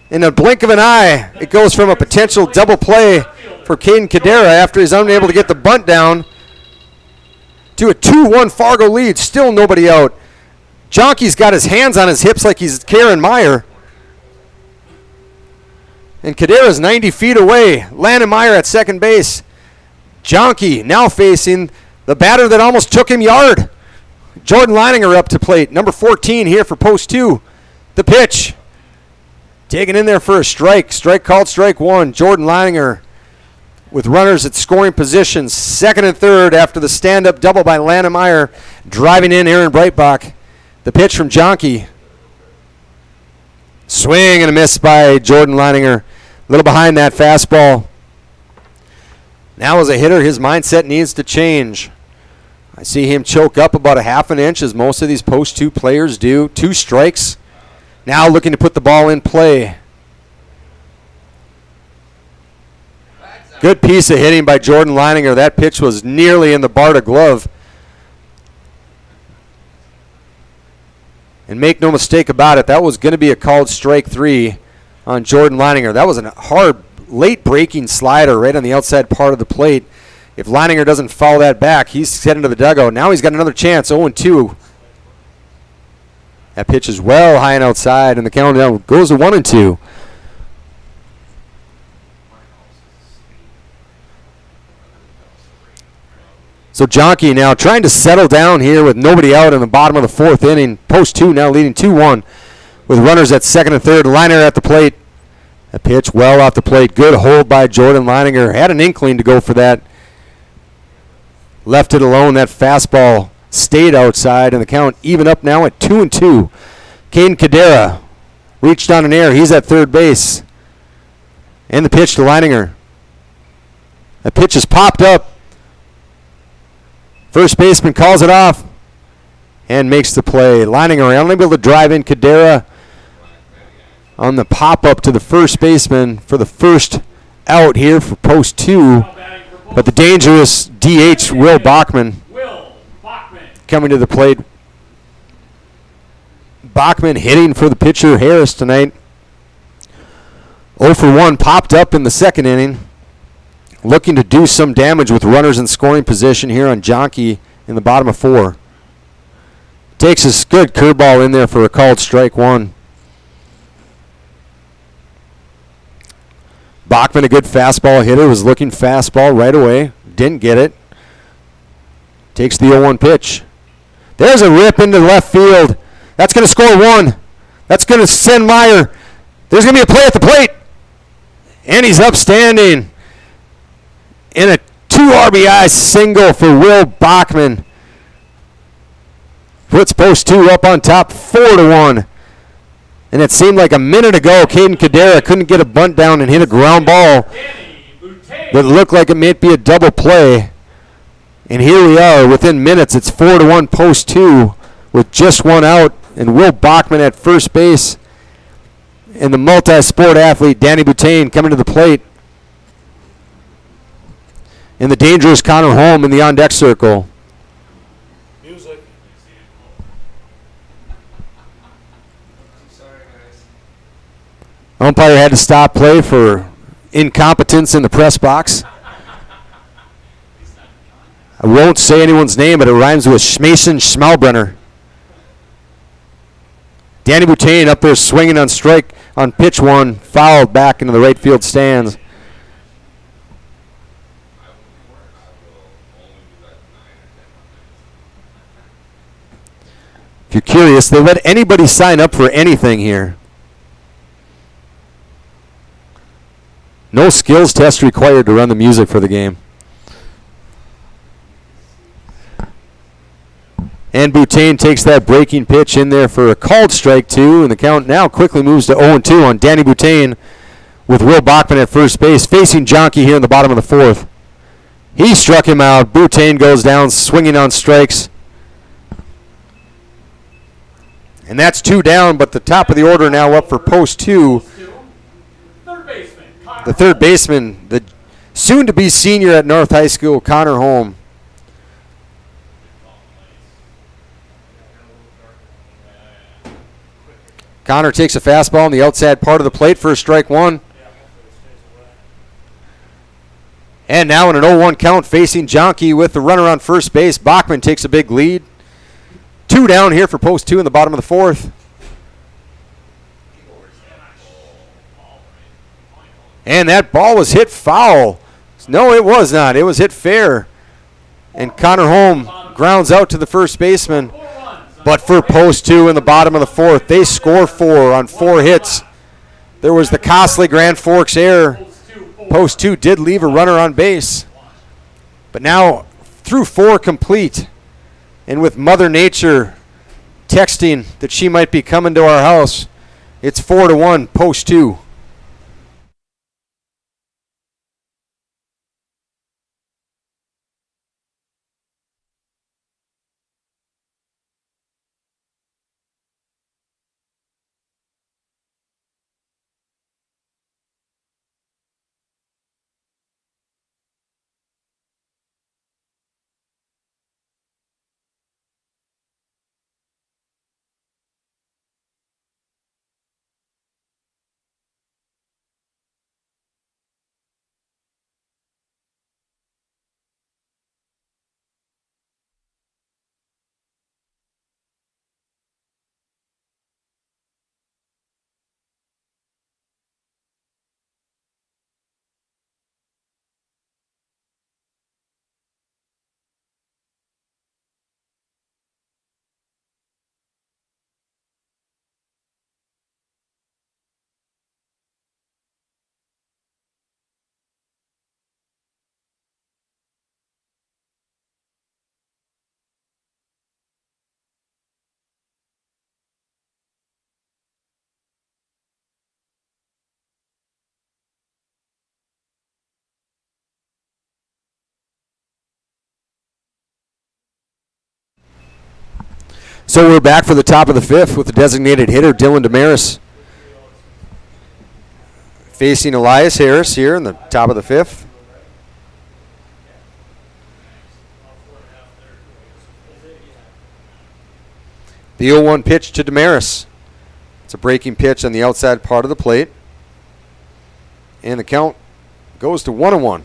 In a blink of an eye, it goes from a potential double play for Caden Cadera after he's unable to get the bunt down to a 2-1 Fargo lead. Still nobody out. Jonke's got his hands on his hips like he's Karen Meyer. And Cadera's 90 feet away. Landon Meyer at second base. Jonke now facing the batter that almost took him yard. Jordan Leininger up to plate. Number 14 here for post 2. The pitch. Taken in there for a strike. Strike called strike 1. Jordan Leininger with runners at scoring positions. Second and third after the stand-up double by Lannemeyer. Driving in Aaron Breitbach. The pitch from Jonke. Swing and a miss by Jordan Leininger. A little behind that fastball. Now as a hitter, his mindset needs to change. I see him choke up about a half an inch as most of these post 2 players do. 2 strikes. Now looking to put the ball in play. Good piece of hitting by Jordan Leininger. That pitch was nearly in the Barta glove. And make no mistake about it, that was going to be a called strike 3 on Jordan Leininger. That was a hard, late breaking slider right on the outside part of the plate. If Leininger doesn't foul that back, he's heading to the dugout. Now he's got another chance, 0-2. That pitch is well high and outside, and the countdown goes to 1-2. So Jonke now trying to settle down here with nobody out in the bottom of the 4th inning. Post 2 now leading 2-1 with runners at second and third. Leiner at the plate. That pitch well off the plate. Good hold by Jordan Leininger. Had an inkling to go for that. Left it alone. That fastball stayed outside, and the count even up now at 2-2. Caden Cadera reached on an air. He's at third base. And the pitch to Leininger. That pitch is popped up. First baseman calls it off and makes the play. Leininger unable to drive in Cadera on the pop-up to the first baseman for the first out here for post 2. But the dangerous DH, Will Bachman, coming to the plate. Bachman hitting for the pitcher, Harris, tonight. 0 for 1 popped up in the second inning. Looking to do some damage with runners in scoring position here on Jonke in the bottom of 4. Takes his good curveball in there for a called strike 1. Bachman, a good fastball hitter, was looking fastball right away. Didn't get it. Takes the 0-1 pitch. There's a rip into left field. That's going to score 1. That's going to send Meyer. There's going to be a play at the plate. And he's upstanding. And a 2 RBI single for Will Bachman. Puts post 2 up on top, 4-1. And it seemed like a minute ago, Caden Cadera couldn't get a bunt down and hit a ground ball that looked like it might be a double play. And here we are, within minutes, it's 4-1 post 2 with just one out. And Will Bachman at first base. And the multi-sport athlete, Danny Boutain, coming to the plate. And the dangerous Connor Holm in the on-deck circle. Music. Sorry, guys. Umpire had to stop play for incompetence in the press box. I won't say anyone's name, but it rhymes with Schmason Schmalbrenner. Danny Boutain up there swinging on strike on pitch 1, fouled back into the right field stands. If you're curious, they let anybody sign up for anything here. No skills test required to run the music for the game. And Boutain takes that breaking pitch in there for a called strike 2, and the count now quickly moves to 0-2 on Danny Boutain with Will Bachman at first base, facing Jonke here in the bottom of the 4th. He struck him out. Boutain goes down, swinging on strikes. And that's 2 down, but the top of the order now up for post 2. The third baseman, the soon-to-be senior at North High School, Connor Holm. Connor takes a fastball on the outside part of the plate for strike 1. And now in an 0-1 count facing Jonke with the runner on first base. Bachman takes a big lead. 2 down here for post 2 in the bottom of the 4th. And that ball was hit foul. No, it was not. It was hit fair. And Connor Holm grounds out to the first baseman. But for post 2 in the bottom of the 4th, they score 4 on 4 hits. There was the costly Grand Forks error. Post 2 did leave a runner on base. But now through 4 complete, and with Mother Nature texting that she might be coming to our house, it's 4-1 post 2. So we're back for the top of the 5th with the designated hitter, Dylan Damaris, facing Elias Harris here in the top of the 5th. The 0-1 pitch to Damaris. It's a breaking pitch on the outside part of the plate. And the count goes to 1-1.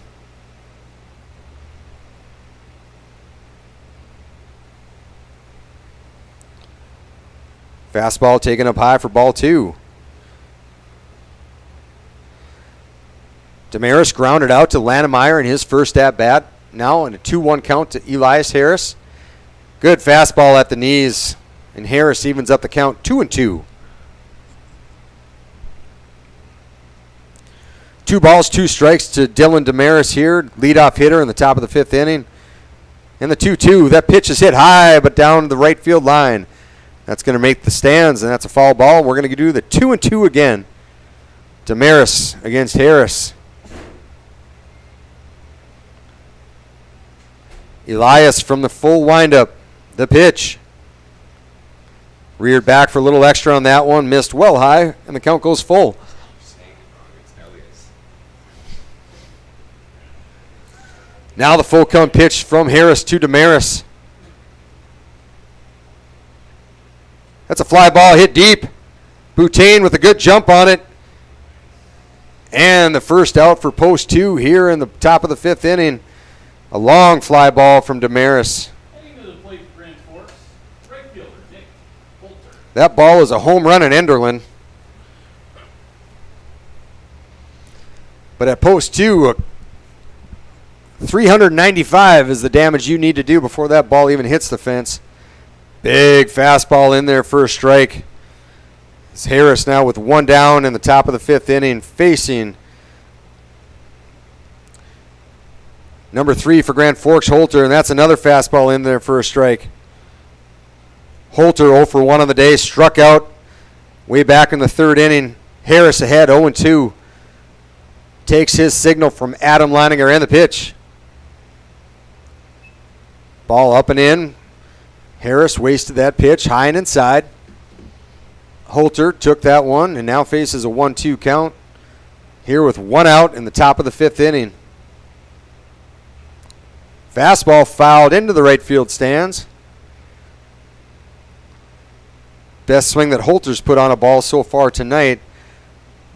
Fastball taken up high for ball 2. Damaris grounded out to Lannemeyer in his first at-bat. Now in a 2-1 count to Elias Harris. Good fastball at the knees. And Harris evens up the count 2-2. 2 2 balls, 2 strikes to Dylan Damaris here, leadoff hitter in the top of the 5th inning. And the 2-2, that pitch is hit high but down the right field line. That's going to make the stands, and that's a foul ball. We're going to do the 2-2 again. Damaris against Harris. Elias from the full windup. The pitch. Reared back for a little extra on that one. Missed well high, and the count goes full. Now the full count pitch from Harris to Damaris. That's a fly ball hit deep. Boutain with a good jump on it. And the first out for post 2 here in the top of the 5th inning. A long fly ball from Damaris. Heading to the plate for Grand Forks, right fielder Nick Holter. That ball is a home run in Enderlin. But at post 2, 395 is the damage you need to do before that ball even hits the fence. Big fastball in there for a strike. It's Harris now with 1 down in the top of the 5th inning, facing number 3 for Grand Forks, Holter, and that's another fastball in there for a strike. Holter 0 for 1 on the day, struck out way back in the 3rd inning. Harris ahead 0-2. Takes his signal from Adam Leininger and the pitch. Ball up and in. Harris wasted that pitch high and inside. Holter took that one and now faces a 1-2 count here with 1 out in the top of the 5th inning. Fastball fouled into the right field stands. Best swing that Holter's put on a ball so far tonight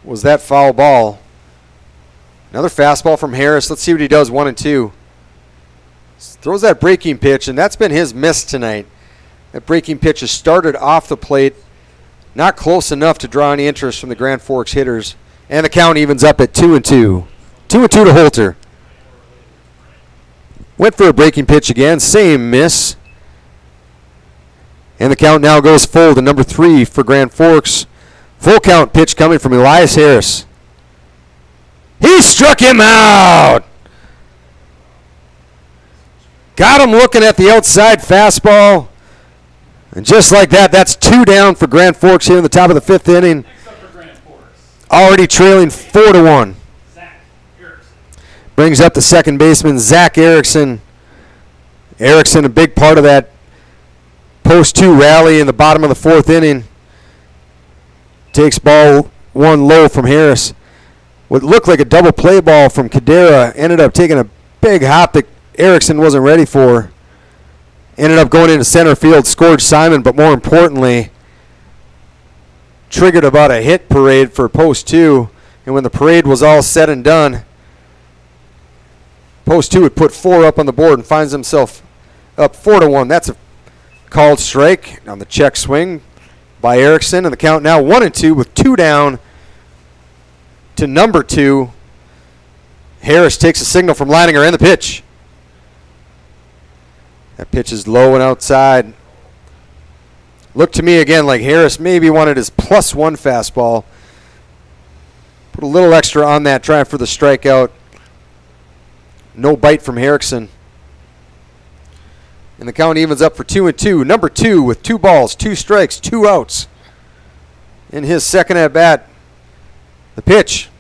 was that foul ball. Another fastball from Harris. Let's see what he does, 1-2. Throws that breaking pitch, and that's been his miss tonight. That breaking pitch has started off the plate, not close enough to draw any interest from the Grand Forks hitters. And the count evens up at 2-2. 2-2 to Holter. Went for a breaking pitch again, same miss. And the count now goes full to number 3 for Grand Forks. Full count pitch coming from Elias Harris. He struck him out. Got him looking at the outside fastball. And just like that, that's 2 down for Grand Forks here in the top of the 5th inning. Next up for Grand Forks, Already trailing 4-1. Zach Erickson. Brings up the second baseman, Zach Erickson. Erickson, a big part of that post 2 rally in the bottom of the 4th inning. Takes ball 1 low from Harris. What looked like a double play ball from Cadera ended up taking a big hop that Erickson wasn't ready for. Ended up going into center field, scored Simon, but more importantly, triggered about a hit parade for post 2. And when the parade was all said and done, post 2 would put 4 up on the board and finds himself up 4-1. That's a called strike on the check swing by Erickson. And the count now 1-2 with 2 down to number 2. Harris takes a signal from Leininger and the pitch. That pitch is low and outside. Looked to me again like Harris maybe wanted his +1 fastball. Put a little extra on that, trying for the strikeout. No bite from Erickson. And the count evens up for 2-2. Number 2 with 2 balls, 2 strikes, 2 outs. In his second at bat. The pitch.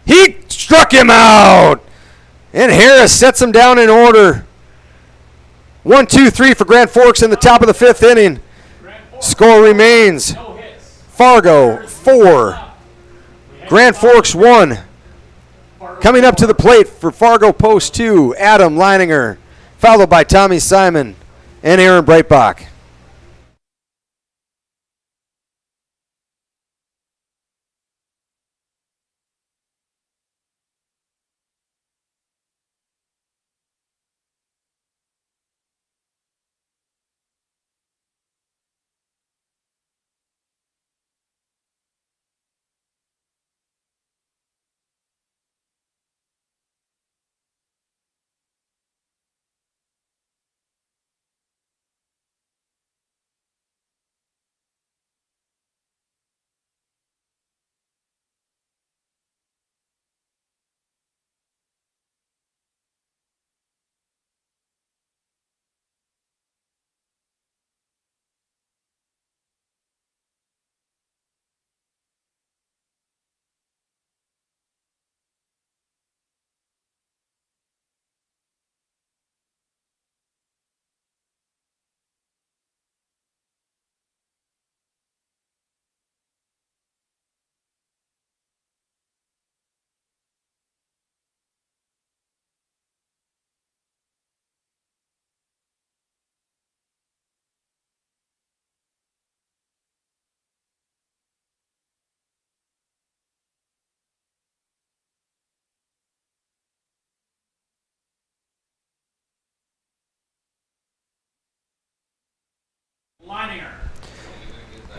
He struck him out. And Harris sets him down in order. 1, 2, 3 for Grand Forks in the top of the 5th inning. Grand Forks, Score remains no hits. Fargo 4, Grand Forks 1. Coming up to the plate for Fargo post 2, Adam Leininger, followed by Tommy Simon and Aaron Breitbach.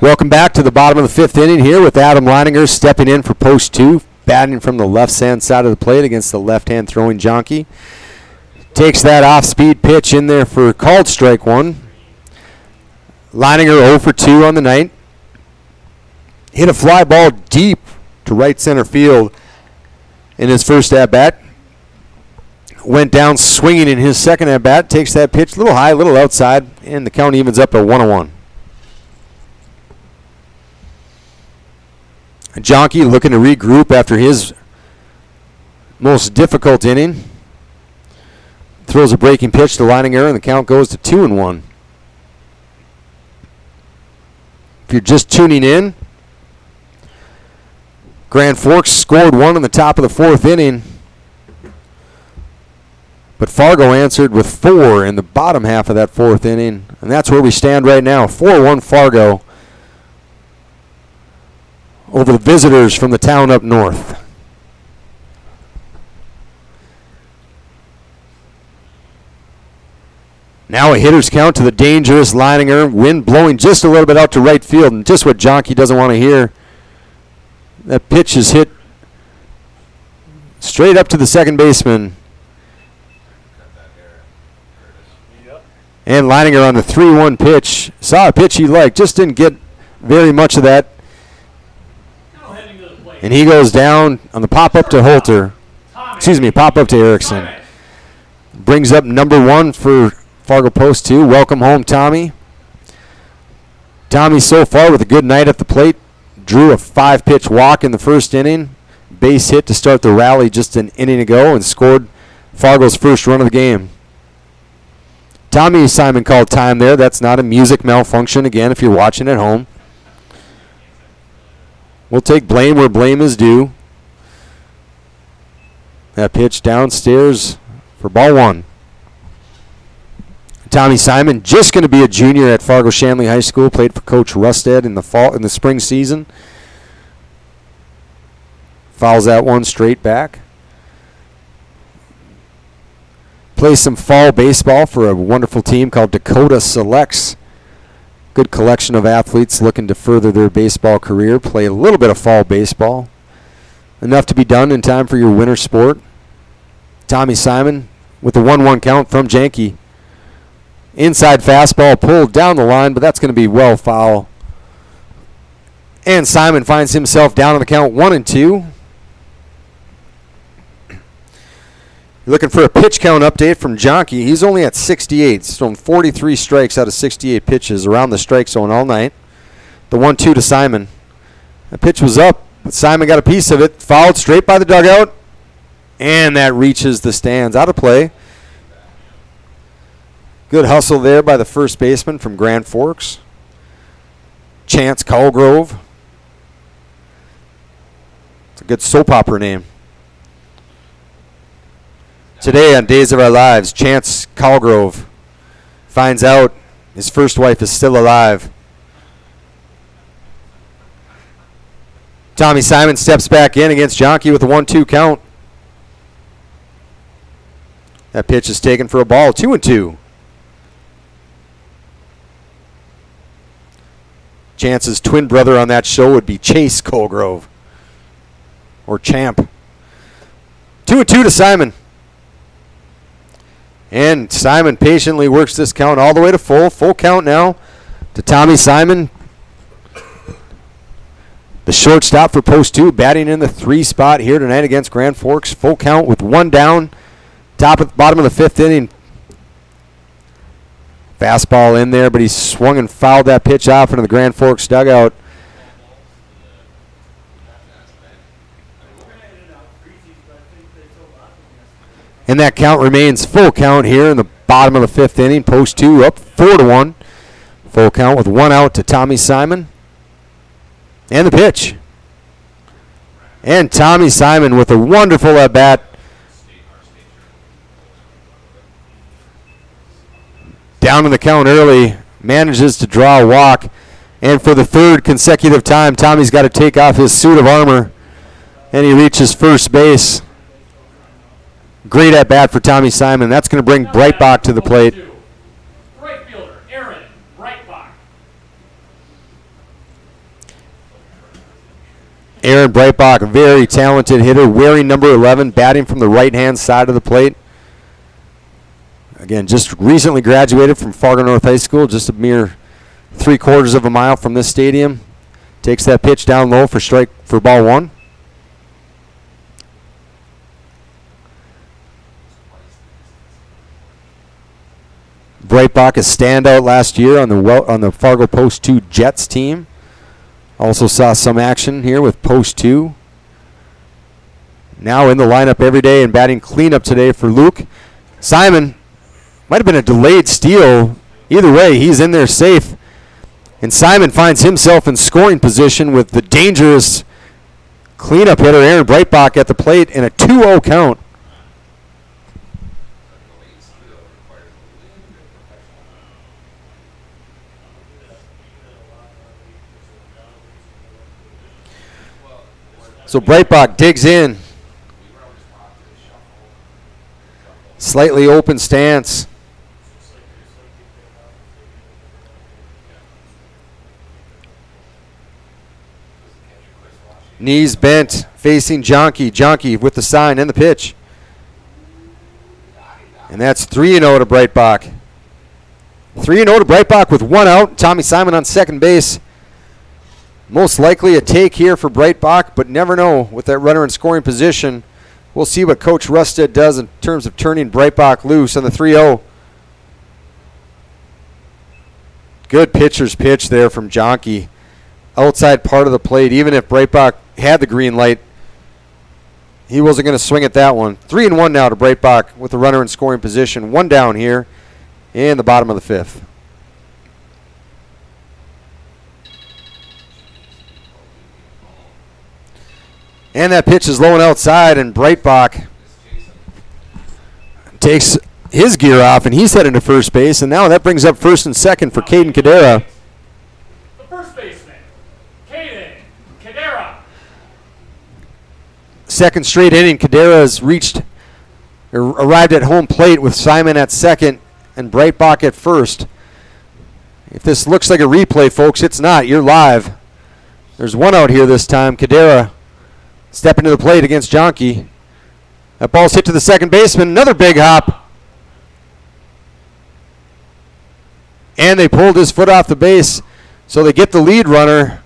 Welcome back to the bottom of the fifth inning here with Adam Leininger stepping in for post two, batting from the left-hand side of the plate against the left-hand throwing Jonky. Takes that off-speed pitch in there for called strike one. Leininger 0 for 2 on the night. Hit a fly ball deep to right center field in his first at-bat. Went down swinging in his second at-bat. Takes that pitch a little high, a little outside, and the count evens up at 1-1. Jonky looking to regroup after his most difficult inning. Throws a breaking pitch to Leininger, and the count goes to 2-1. If you're just tuning in, Grand Forks scored one in the top of the fourth inning, but Fargo answered with 4 in the bottom half of that fourth inning, and that's where we stand right now. 4-1 Fargo over the visitors from the town up north. Now a hitter's count to the dangerous Leininger. Wind blowing just a little bit out to right field, and just what Jonky doesn't want to hear. That pitch is hit straight up to the second baseman. Yep. And Leininger on the 3-1 pitch. Saw a pitch he liked, just didn't get very much of that. Now heading to the plate. And he goes down on the pop-up to Holter. Tommy. Excuse me, pop-up to Erickson. Tommy. Brings up number 1 for Fargo Post 2. Welcome home, Tommy. Tommy so far with a good night at the plate. Drew a 5-pitch walk in the first inning. Base hit to start the rally just an inning ago and scored Fargo's first run of the game. Tommy Simon called time there. That's not a music malfunction, again, if you're watching at home. We'll take blame where blame is due. That pitch downstairs for ball 1. Tommy Simon, just going to be a junior at Fargo Shanley High School, played for Coach Rusted in the spring season. Fouls that one straight back. Plays some fall baseball for a wonderful team called Dakota Selects. Good collection of athletes looking to further their baseball career. Play a little bit of fall baseball. Enough to be done in time for your winter sport. Tommy Simon with the 1-1 count from Janke. Inside fastball pulled down the line, but that's going to be well foul. And Simon finds himself down on the count 1-2. You're looking for a pitch count update from Jonky. He's only at 68. He's thrown 43 strikes out of 68 pitches around the strike zone all night. The 1-2 to Simon. The pitch was up, but Simon got a piece of it. Fouled straight by the dugout. And that reaches the stands. Out of play. Good hustle there by the first baseman from Grand Forks. Chance Colgrove. It's a good soap opera name. Today on Days of Our Lives, Chance Colgrove finds out his first wife is still alive. Tommy Simon steps back in against Jonky with a 1-2 count. That pitch is taken for a ball, 2-2. Chance's twin brother on that show would be Chase Colgrove. Or Champ. 2-2 to Simon. And Simon patiently works this count all the way to full. Full count now to Tommy Simon. The shortstop for post 2, batting in the 3 spot here tonight against Grand Forks. Full count with 1 down. Bottom of the 5th inning. Fastball in there, but he swung and fouled that pitch off into the Grand Forks dugout. And that count remains full count here in the bottom of the 5th inning. Post 2 up 4-1. Full count with 1 out to Tommy Simon. And the pitch. And Tommy Simon with a wonderful at-bat. Down in the count early, manages to draw a walk. And for the 3rd consecutive time, Tommy's got to take off his suit of armor. And he reaches first base. Great at bat for Tommy Simon. That's going to bring Breitbach to the plate. Right fielder, Aaron Breitbach. Aaron Breitbach, a very talented hitter, wearing number 11, batting from the right-hand side of the plate. Again, just recently graduated from Fargo North High School, just a mere 3/4 of a mile from this stadium. Takes that pitch down low for strike for ball one. Breitbach, a standout last year on the Fargo Post 2 Jets team. Also saw some action here with Post 2. Now in the lineup every day and batting cleanup today for Luke. Simon, might have been a delayed steal. Either way, he's in there safe. And Simon finds himself in scoring position with the dangerous cleanup hitter Aaron Breitbach at the plate in a 2-0 count. So Breitbach digs in. Slightly open stance. Knees bent, facing Jonky. Jonky with the sign and the pitch. And that's 3-0 to Breitbach. 3-0 to Breitbach with one out. Tommy Simon on second base. Most likely a take here for Breitbach, but never know with that runner in scoring position. We'll see what Coach Rusted does in terms of turning Breitbach loose on the 3-0. Good pitcher's pitch there from Jonky. Outside part of the plate. Even if Breitbach had the green light, he wasn't going to swing at that one. 3-1 now to Breitbach with the runner in scoring position. One down here in the bottom of the fifth. And that pitch is low and outside, and Breitbach takes his gear off, and he's heading to first base. And now that brings up first and second for Caden Cadera. The first baseman, Caden Cadera. Second straight inning, Cadera has arrived at home plate with Simon at second and Breitbach at first. If this looks like a replay, folks, it's not. You're live. There's one out here this time. Cadera stepping to the plate against Jonky. That ball's hit to the second baseman. Another big hop. And they pulled his foot off the base, so they get the lead runner.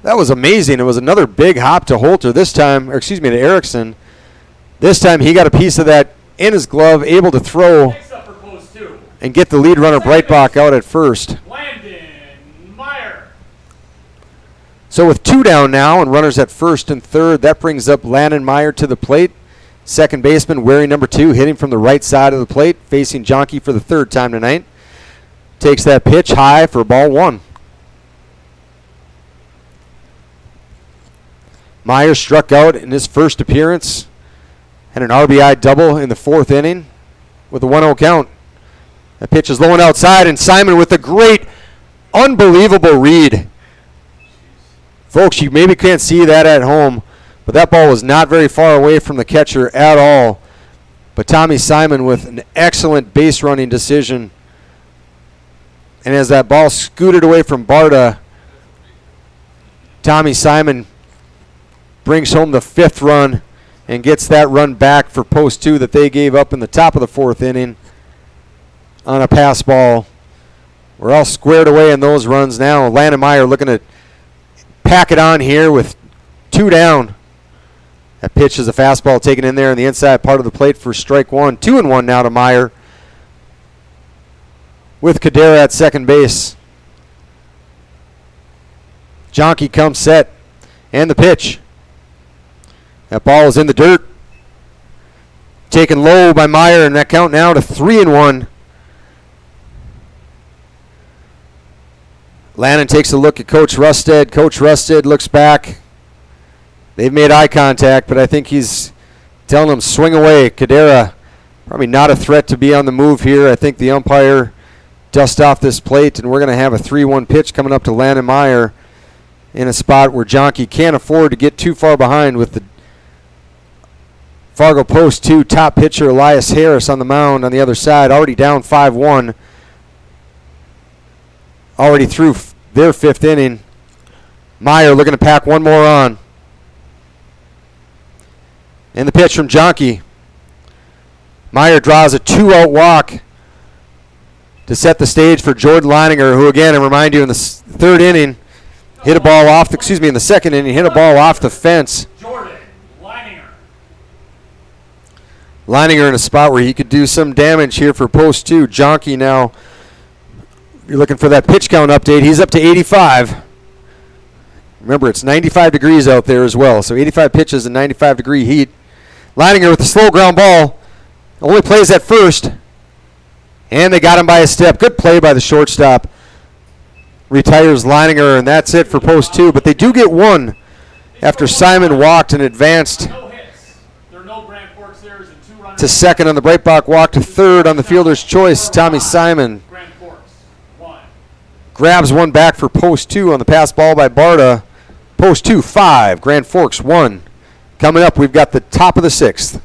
That was amazing. It was another big hop to Holter this time, or excuse me, to Erickson. This time he got a piece of that in his glove, able to throw Next up for Post 2, and get the lead runner Breitbach out at first. Landon Meyer. So with two down now and runners at first and third, that brings up Landon Meyer to the plate. Second baseman wearing number 2, hitting from the right side of the plate, facing Jonky for the third time tonight. Takes that pitch high for ball one. Meyer struck out in his first appearance. Had an RBI double in the fourth inning with a 1-0 count. That pitch is low and outside, and Simon with a great, unbelievable read. Folks, you maybe can't see that at home, but that ball was not very far away from the catcher at all. But Tommy Simon with an excellent base running decision. And as that ball scooted away from Barta, Tommy Simon brings home the 5th run and gets that run back for Post 2 that they gave up in the top of the 4th inning on a pass ball. We're all squared away in those runs now. Landon Meyer looking to pack it on here with 2 down. That pitch is a fastball taken in there in the inside part of the plate for strike 1. 2-1 now to Meyer with Cadera at second base. Jonky comes set, and the pitch. That ball is in the dirt. Taken low by Meyer, and that count now to 3-1. Landon takes a look at Coach Rusted. Coach Rusted looks back. They've made eye contact, but I think he's telling him swing away. Cadera probably not a threat to be on the move here. I think the umpire dust off this plate, and we're going to have a 3-1 pitch coming up to Landon Meyer in a spot where Jonky can't afford to get too far behind with the Fargo Post 2 top pitcher Elias Harris on the mound on the other side, already down 5-1. Already through their 5th inning. Meyer looking to pack one more on. And the pitch from Jonke. Meyer draws a 2-out walk to set the stage for Jordan Leininger, who again, I remind you, in the third inning, hit a ball off the, in the second inning, hit a ball off the fence. Jordan Leininger. Leininger in a spot where he could do some damage here for post 2. Jonke now, you're looking for that pitch count update. He's up to 85. Remember, it's 95 degrees out there as well, so 85 pitches in 95-degree heat. Leininger with a slow ground ball. Only plays at first. And they got him by a step. Good play by the shortstop. Retires Leininger, and that's it for post 2. But they do get one after Simon walked and advanced No hits. There are no Grand Forks errors and 2 runners. to second on the Breitbach walk to third on the fielder's choice. Tommy Simon Grand Forks 1. grabs one back for post 2 on the pass ball by Barta. Post 2, 5. Grand Forks 1. Coming up, we've got the top of the 6th.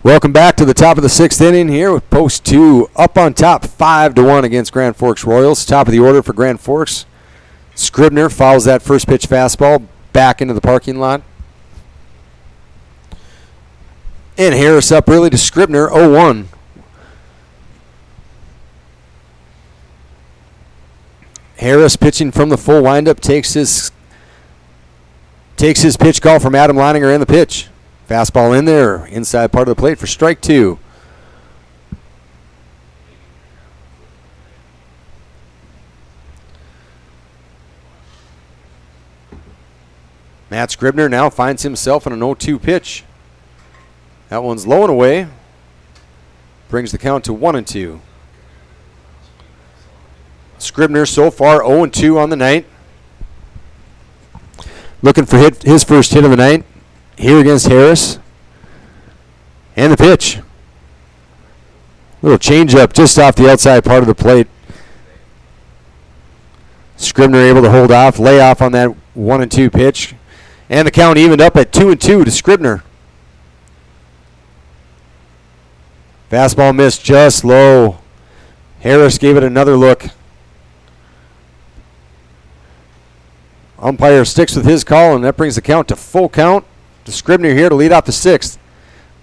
Welcome back to the top of the 6th inning here with post 2 up on top 5-1 against Grand Forks Royals. Top of the order for Grand Forks. Scribner fouls that first pitch fastball back into the parking lot. And Harris up early to Scribner, 0-1. Harris pitching from the full windup takes his pitch call from Adam Leininger and the pitch. Fastball in there, inside part of the plate for strike 2. Matt Scribner now finds himself on an 0-2 pitch. That one's low and away. Brings the count to 1-2. Scribner so far 0-2 on the night. Looking for his first hit of the night here against Harris. And the pitch. Little changeup just off the outside part of the plate. Scribner able to hold off, lay off on that 1-2 pitch. And the count evened up at 2-2 to Scribner. Fastball missed just low. Harris gave it another look. Umpire sticks with his call, and that brings the count to full count to Scribner here to lead off the 6th.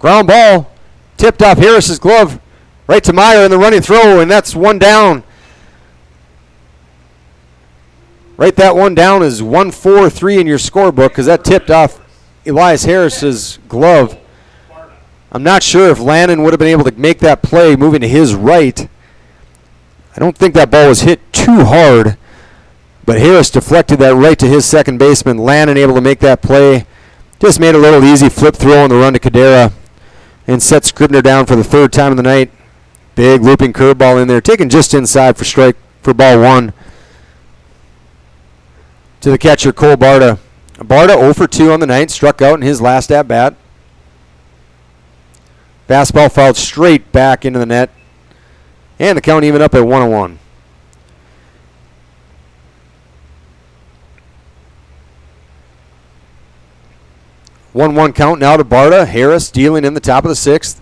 Ground ball tipped off Harris's glove right to Meyer in the running throw, and that's one down. Write that one down as 1-4-3 in your scorebook because that tipped off Elias Harris's glove. I'm not sure if Lannon would have been able to make that play moving to his right. I don't think that ball was hit too hard, but Harris deflected that right to his second baseman. Lannon able to make that play. Just made a little easy flip throw on the run to Cadera and set Scribner down for the third time of the night. Big looping curveball in there, taken just inside for ball 1. To the catcher, Cole Barta. Barta 0 for 2 on the night, struck out in his last at-bat. Fastball fouled straight back into the net. And the count even up at 1-1. 1-1 count now to Barta. Harris dealing in the top of the sixth.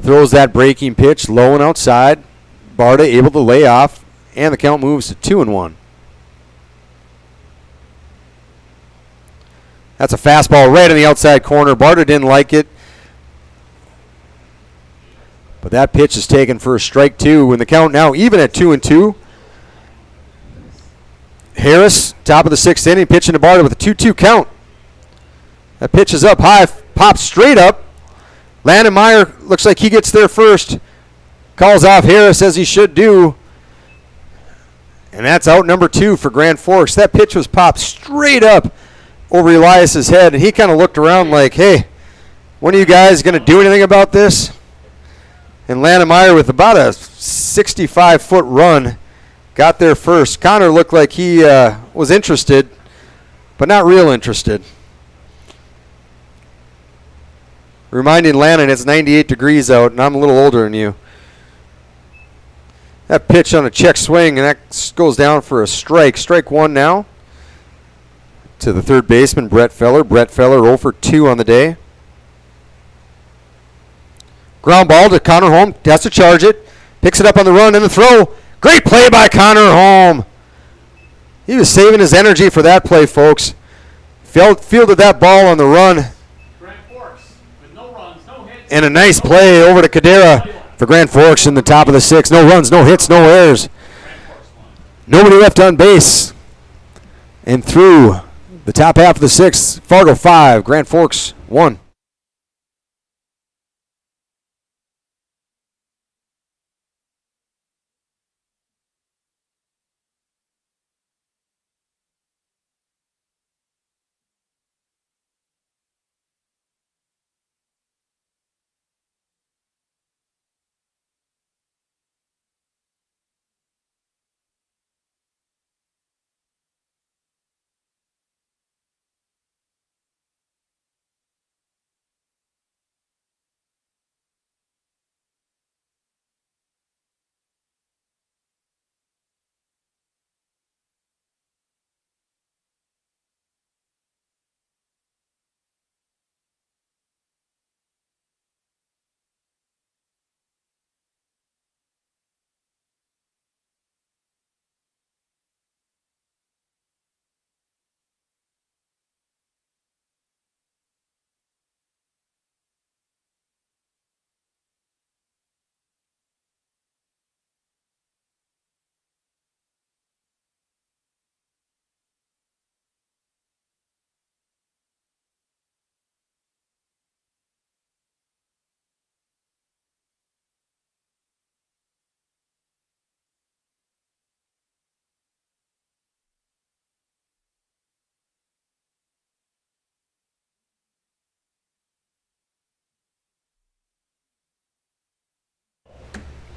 Throws that breaking pitch low and outside. Barta able to lay off, and the count moves to 2-1. That's a fastball right in the outside corner. Barta didn't like it. But that pitch is taken for a strike two, and the count now even at 2-2. Harris, top of the sixth inning, pitching to Barta with a 2-2 count. That pitch is up high, pops straight up. Landon Meyer looks like he gets there first. Calls off Harris as he should do. And that's out number 2 for Grand Forks. That pitch was popped straight up over Elias's head, and he kind of looked around like, hey, when are you guys going to do anything about this? And Landon Meyer with about a 65-foot run got there first. Connor looked like he was interested, but not real interested. Reminding Landon it's 98 degrees out, and I'm a little older than you. That pitch on a check swing, and that goes down for a strike. Strike one now to the third baseman, Brett Feller. Brett Feller 0 for 2 on the day. Ground ball to Connor Holm. Has to charge it. Picks it up on the run and the throw. Great play by Connor Holm. He was saving his energy for that play, folks. Fielded that ball on the run. Grand Forks with no runs, no hits. And a nice play over to Cadera for Grand Forks in the top of the sixth. No runs, no hits, no errors. Nobody left on base. And through the top half of the sixth, Fargo 5, Grand Forks 1.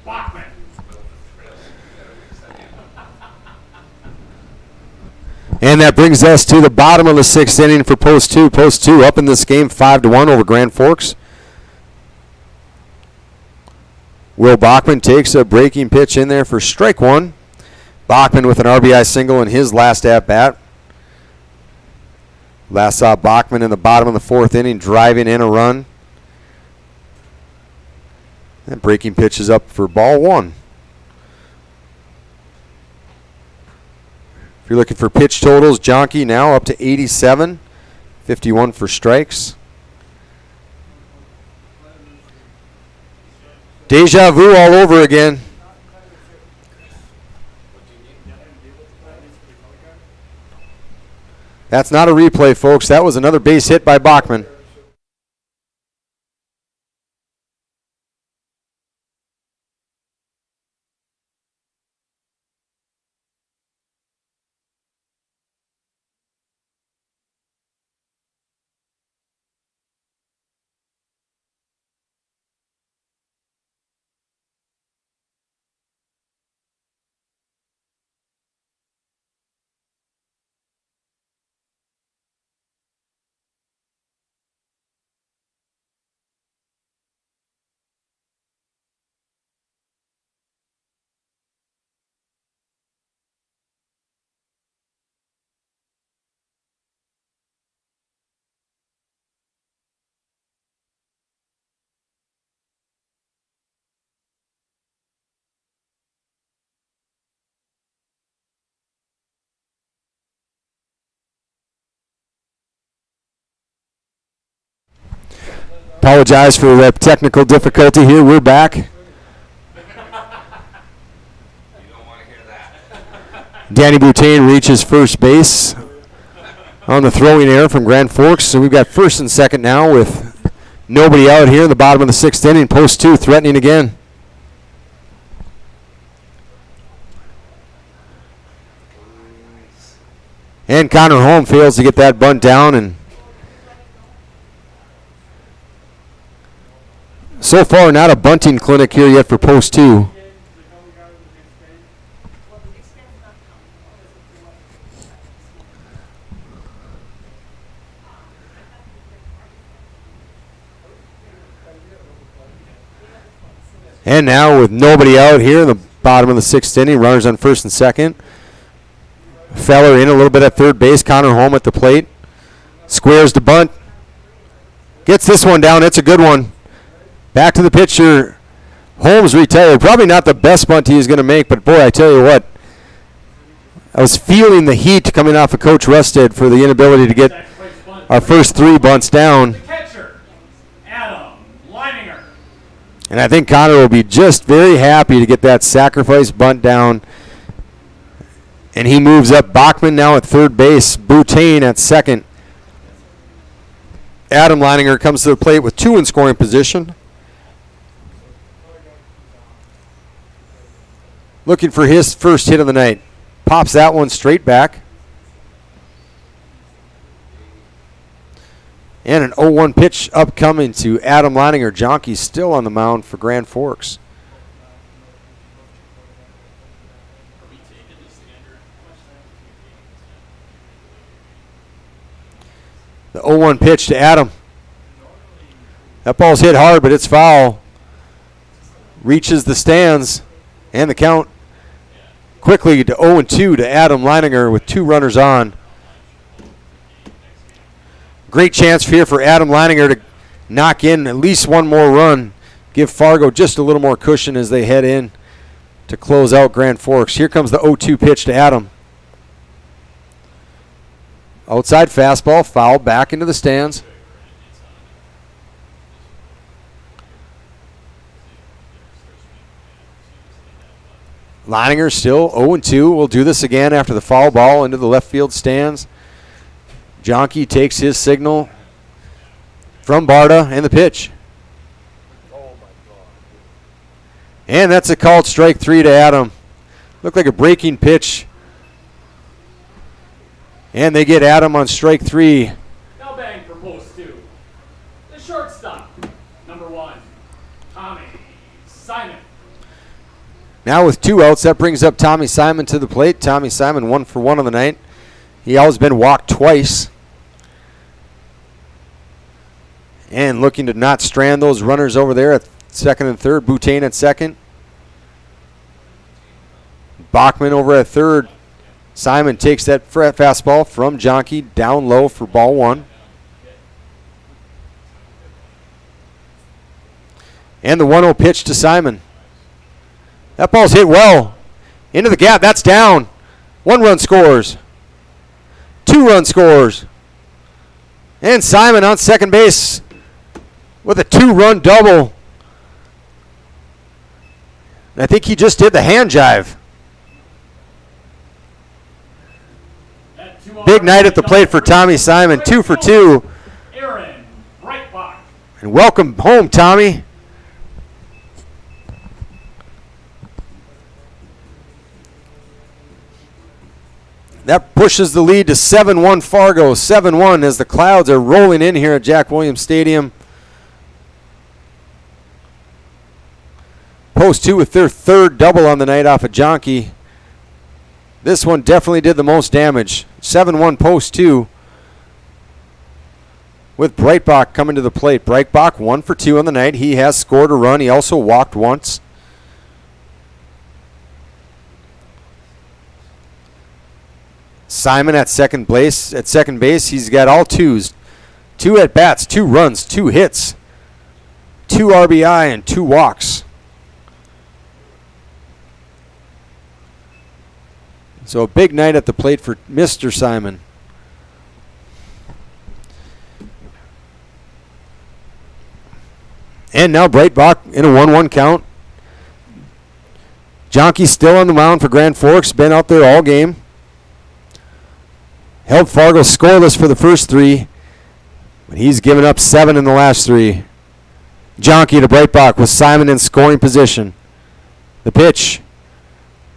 Bachman. And that brings us to the bottom of the sixth inning for Post 2. Post 2 up in this game 5-1 over Grand Forks. Will Bachman takes a breaking pitch in there for strike one. Bachman with an RBI single in his last at-bat. Last saw Bachman in the bottom of the fourth inning driving in a run. That breaking pitch is up for ball one. If you're looking for pitch totals, Jonky now up to 87, 51 for strikes. Deja vu all over again. That's not a replay, folks. That was another base hit by Bachman. Apologize for the technical difficulty here. We're back. You don't want to hear that. Danny Boutain reaches first base on the throwing error from Grand Forks. So we've got first and second now with nobody out here in the bottom of the sixth inning. Post 2 threatening again. And Connor Holm fails to get that bunt down, and so far not a bunting clinic here yet for post 2. And now with nobody out here in the bottom of the sixth inning, runners on first and second. Feller in a little bit at third base. Connor Holm at the plate. Squares the bunt. Gets this one down. It's a good one. Back to the pitcher. Holmes retired. Probably not the best bunt he is going to make, but boy, I tell you what. I was feeling the heat coming off of Coach Rusted for the inability to get our first 3 bunts down. The catcher, Adam Leininger. And I think Connor will be just very happy to get that sacrifice bunt down. And he moves up. Bachman now at third base. Boutain at second. Adam Leininger comes to the plate with 2 in scoring position. Looking for his first hit of the night. Pops that one straight back. And an 0-1 pitch upcoming to Adam Leininger. Jonky still on the mound for Grand Forks. The 0-1 pitch to Adam. That ball's hit hard, but it's foul. Reaches the stands, and the count quickly to 0-2 to Adam Leininger with 2 runners on. Great chance here for Adam Leininger to knock in at least one more run. Give Fargo just a little more cushion as they head in to close out Grand Forks. Here comes the 0-2 pitch to Adam. Outside fastball, foul back into the stands. Leininger still 0-2. We'll do this again after the foul ball into the left field stands. Jonky takes his signal from Barta and the pitch. And that's a called strike 3 to Adam. Looked like a breaking pitch. And they get Adam on strike 3. Now bang for post 2. The shortstop, number 1, Tommy Simon. Now with 2 outs, that brings up Tommy Simon to the plate. Tommy Simon 1 for 1 on the night. He has been walked twice. And looking to not strand those runners over there at second and third. Boutain at second. Bachman over at third. Simon takes that fastball from Jonky down low for ball 1. And the 1-0 pitch to Simon. That ball's hit well. Into the gap. That's down. 1 run scores. 2 run scores. And Simon on second base with a 2-run double. And I think he just did the hand jive. Big night at the plate for Tommy Simon. 2 for 2. Aaron Breitbach. And welcome home, Tommy. That pushes the lead to 7-1 Fargo. 7-1 as the Clouds are rolling in here at Jack Williams Stadium. Post 2 with their 3rd double on the night off of Jonky. This one definitely did the most damage. 7-1 post 2 with Breitbach coming to the plate. Breitbach 1 for 2 on the night. He has scored a run. He also walked once. Simon at second base. At second base, he's got all 2s. 2 at bats, 2 runs, 2 hits, 2 RBI, and 2 walks. So a big night at the plate for Mr. Simon. And now Breitbach in a 1-1 count. Jonke still on the mound for Grand Forks. Been out there all game. Held Fargo scoreless for the first 3. But he's given up 7 in the last 3. Jonke to Breitbach with Simon in scoring position. The pitch.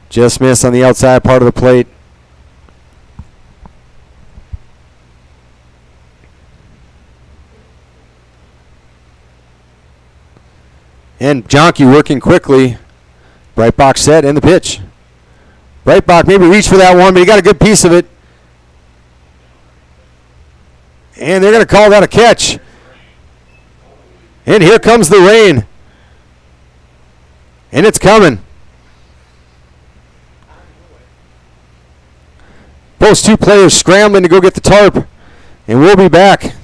Just missed on the outside part of the plate. And Jonke working quickly. Breitbach set and the pitch. Breitbach maybe reached for that one, but he got a good piece of it. And they're going to call that a catch. And here comes the rain. And it's coming. Those 2 players scrambling to go get the tarp. And we'll be back.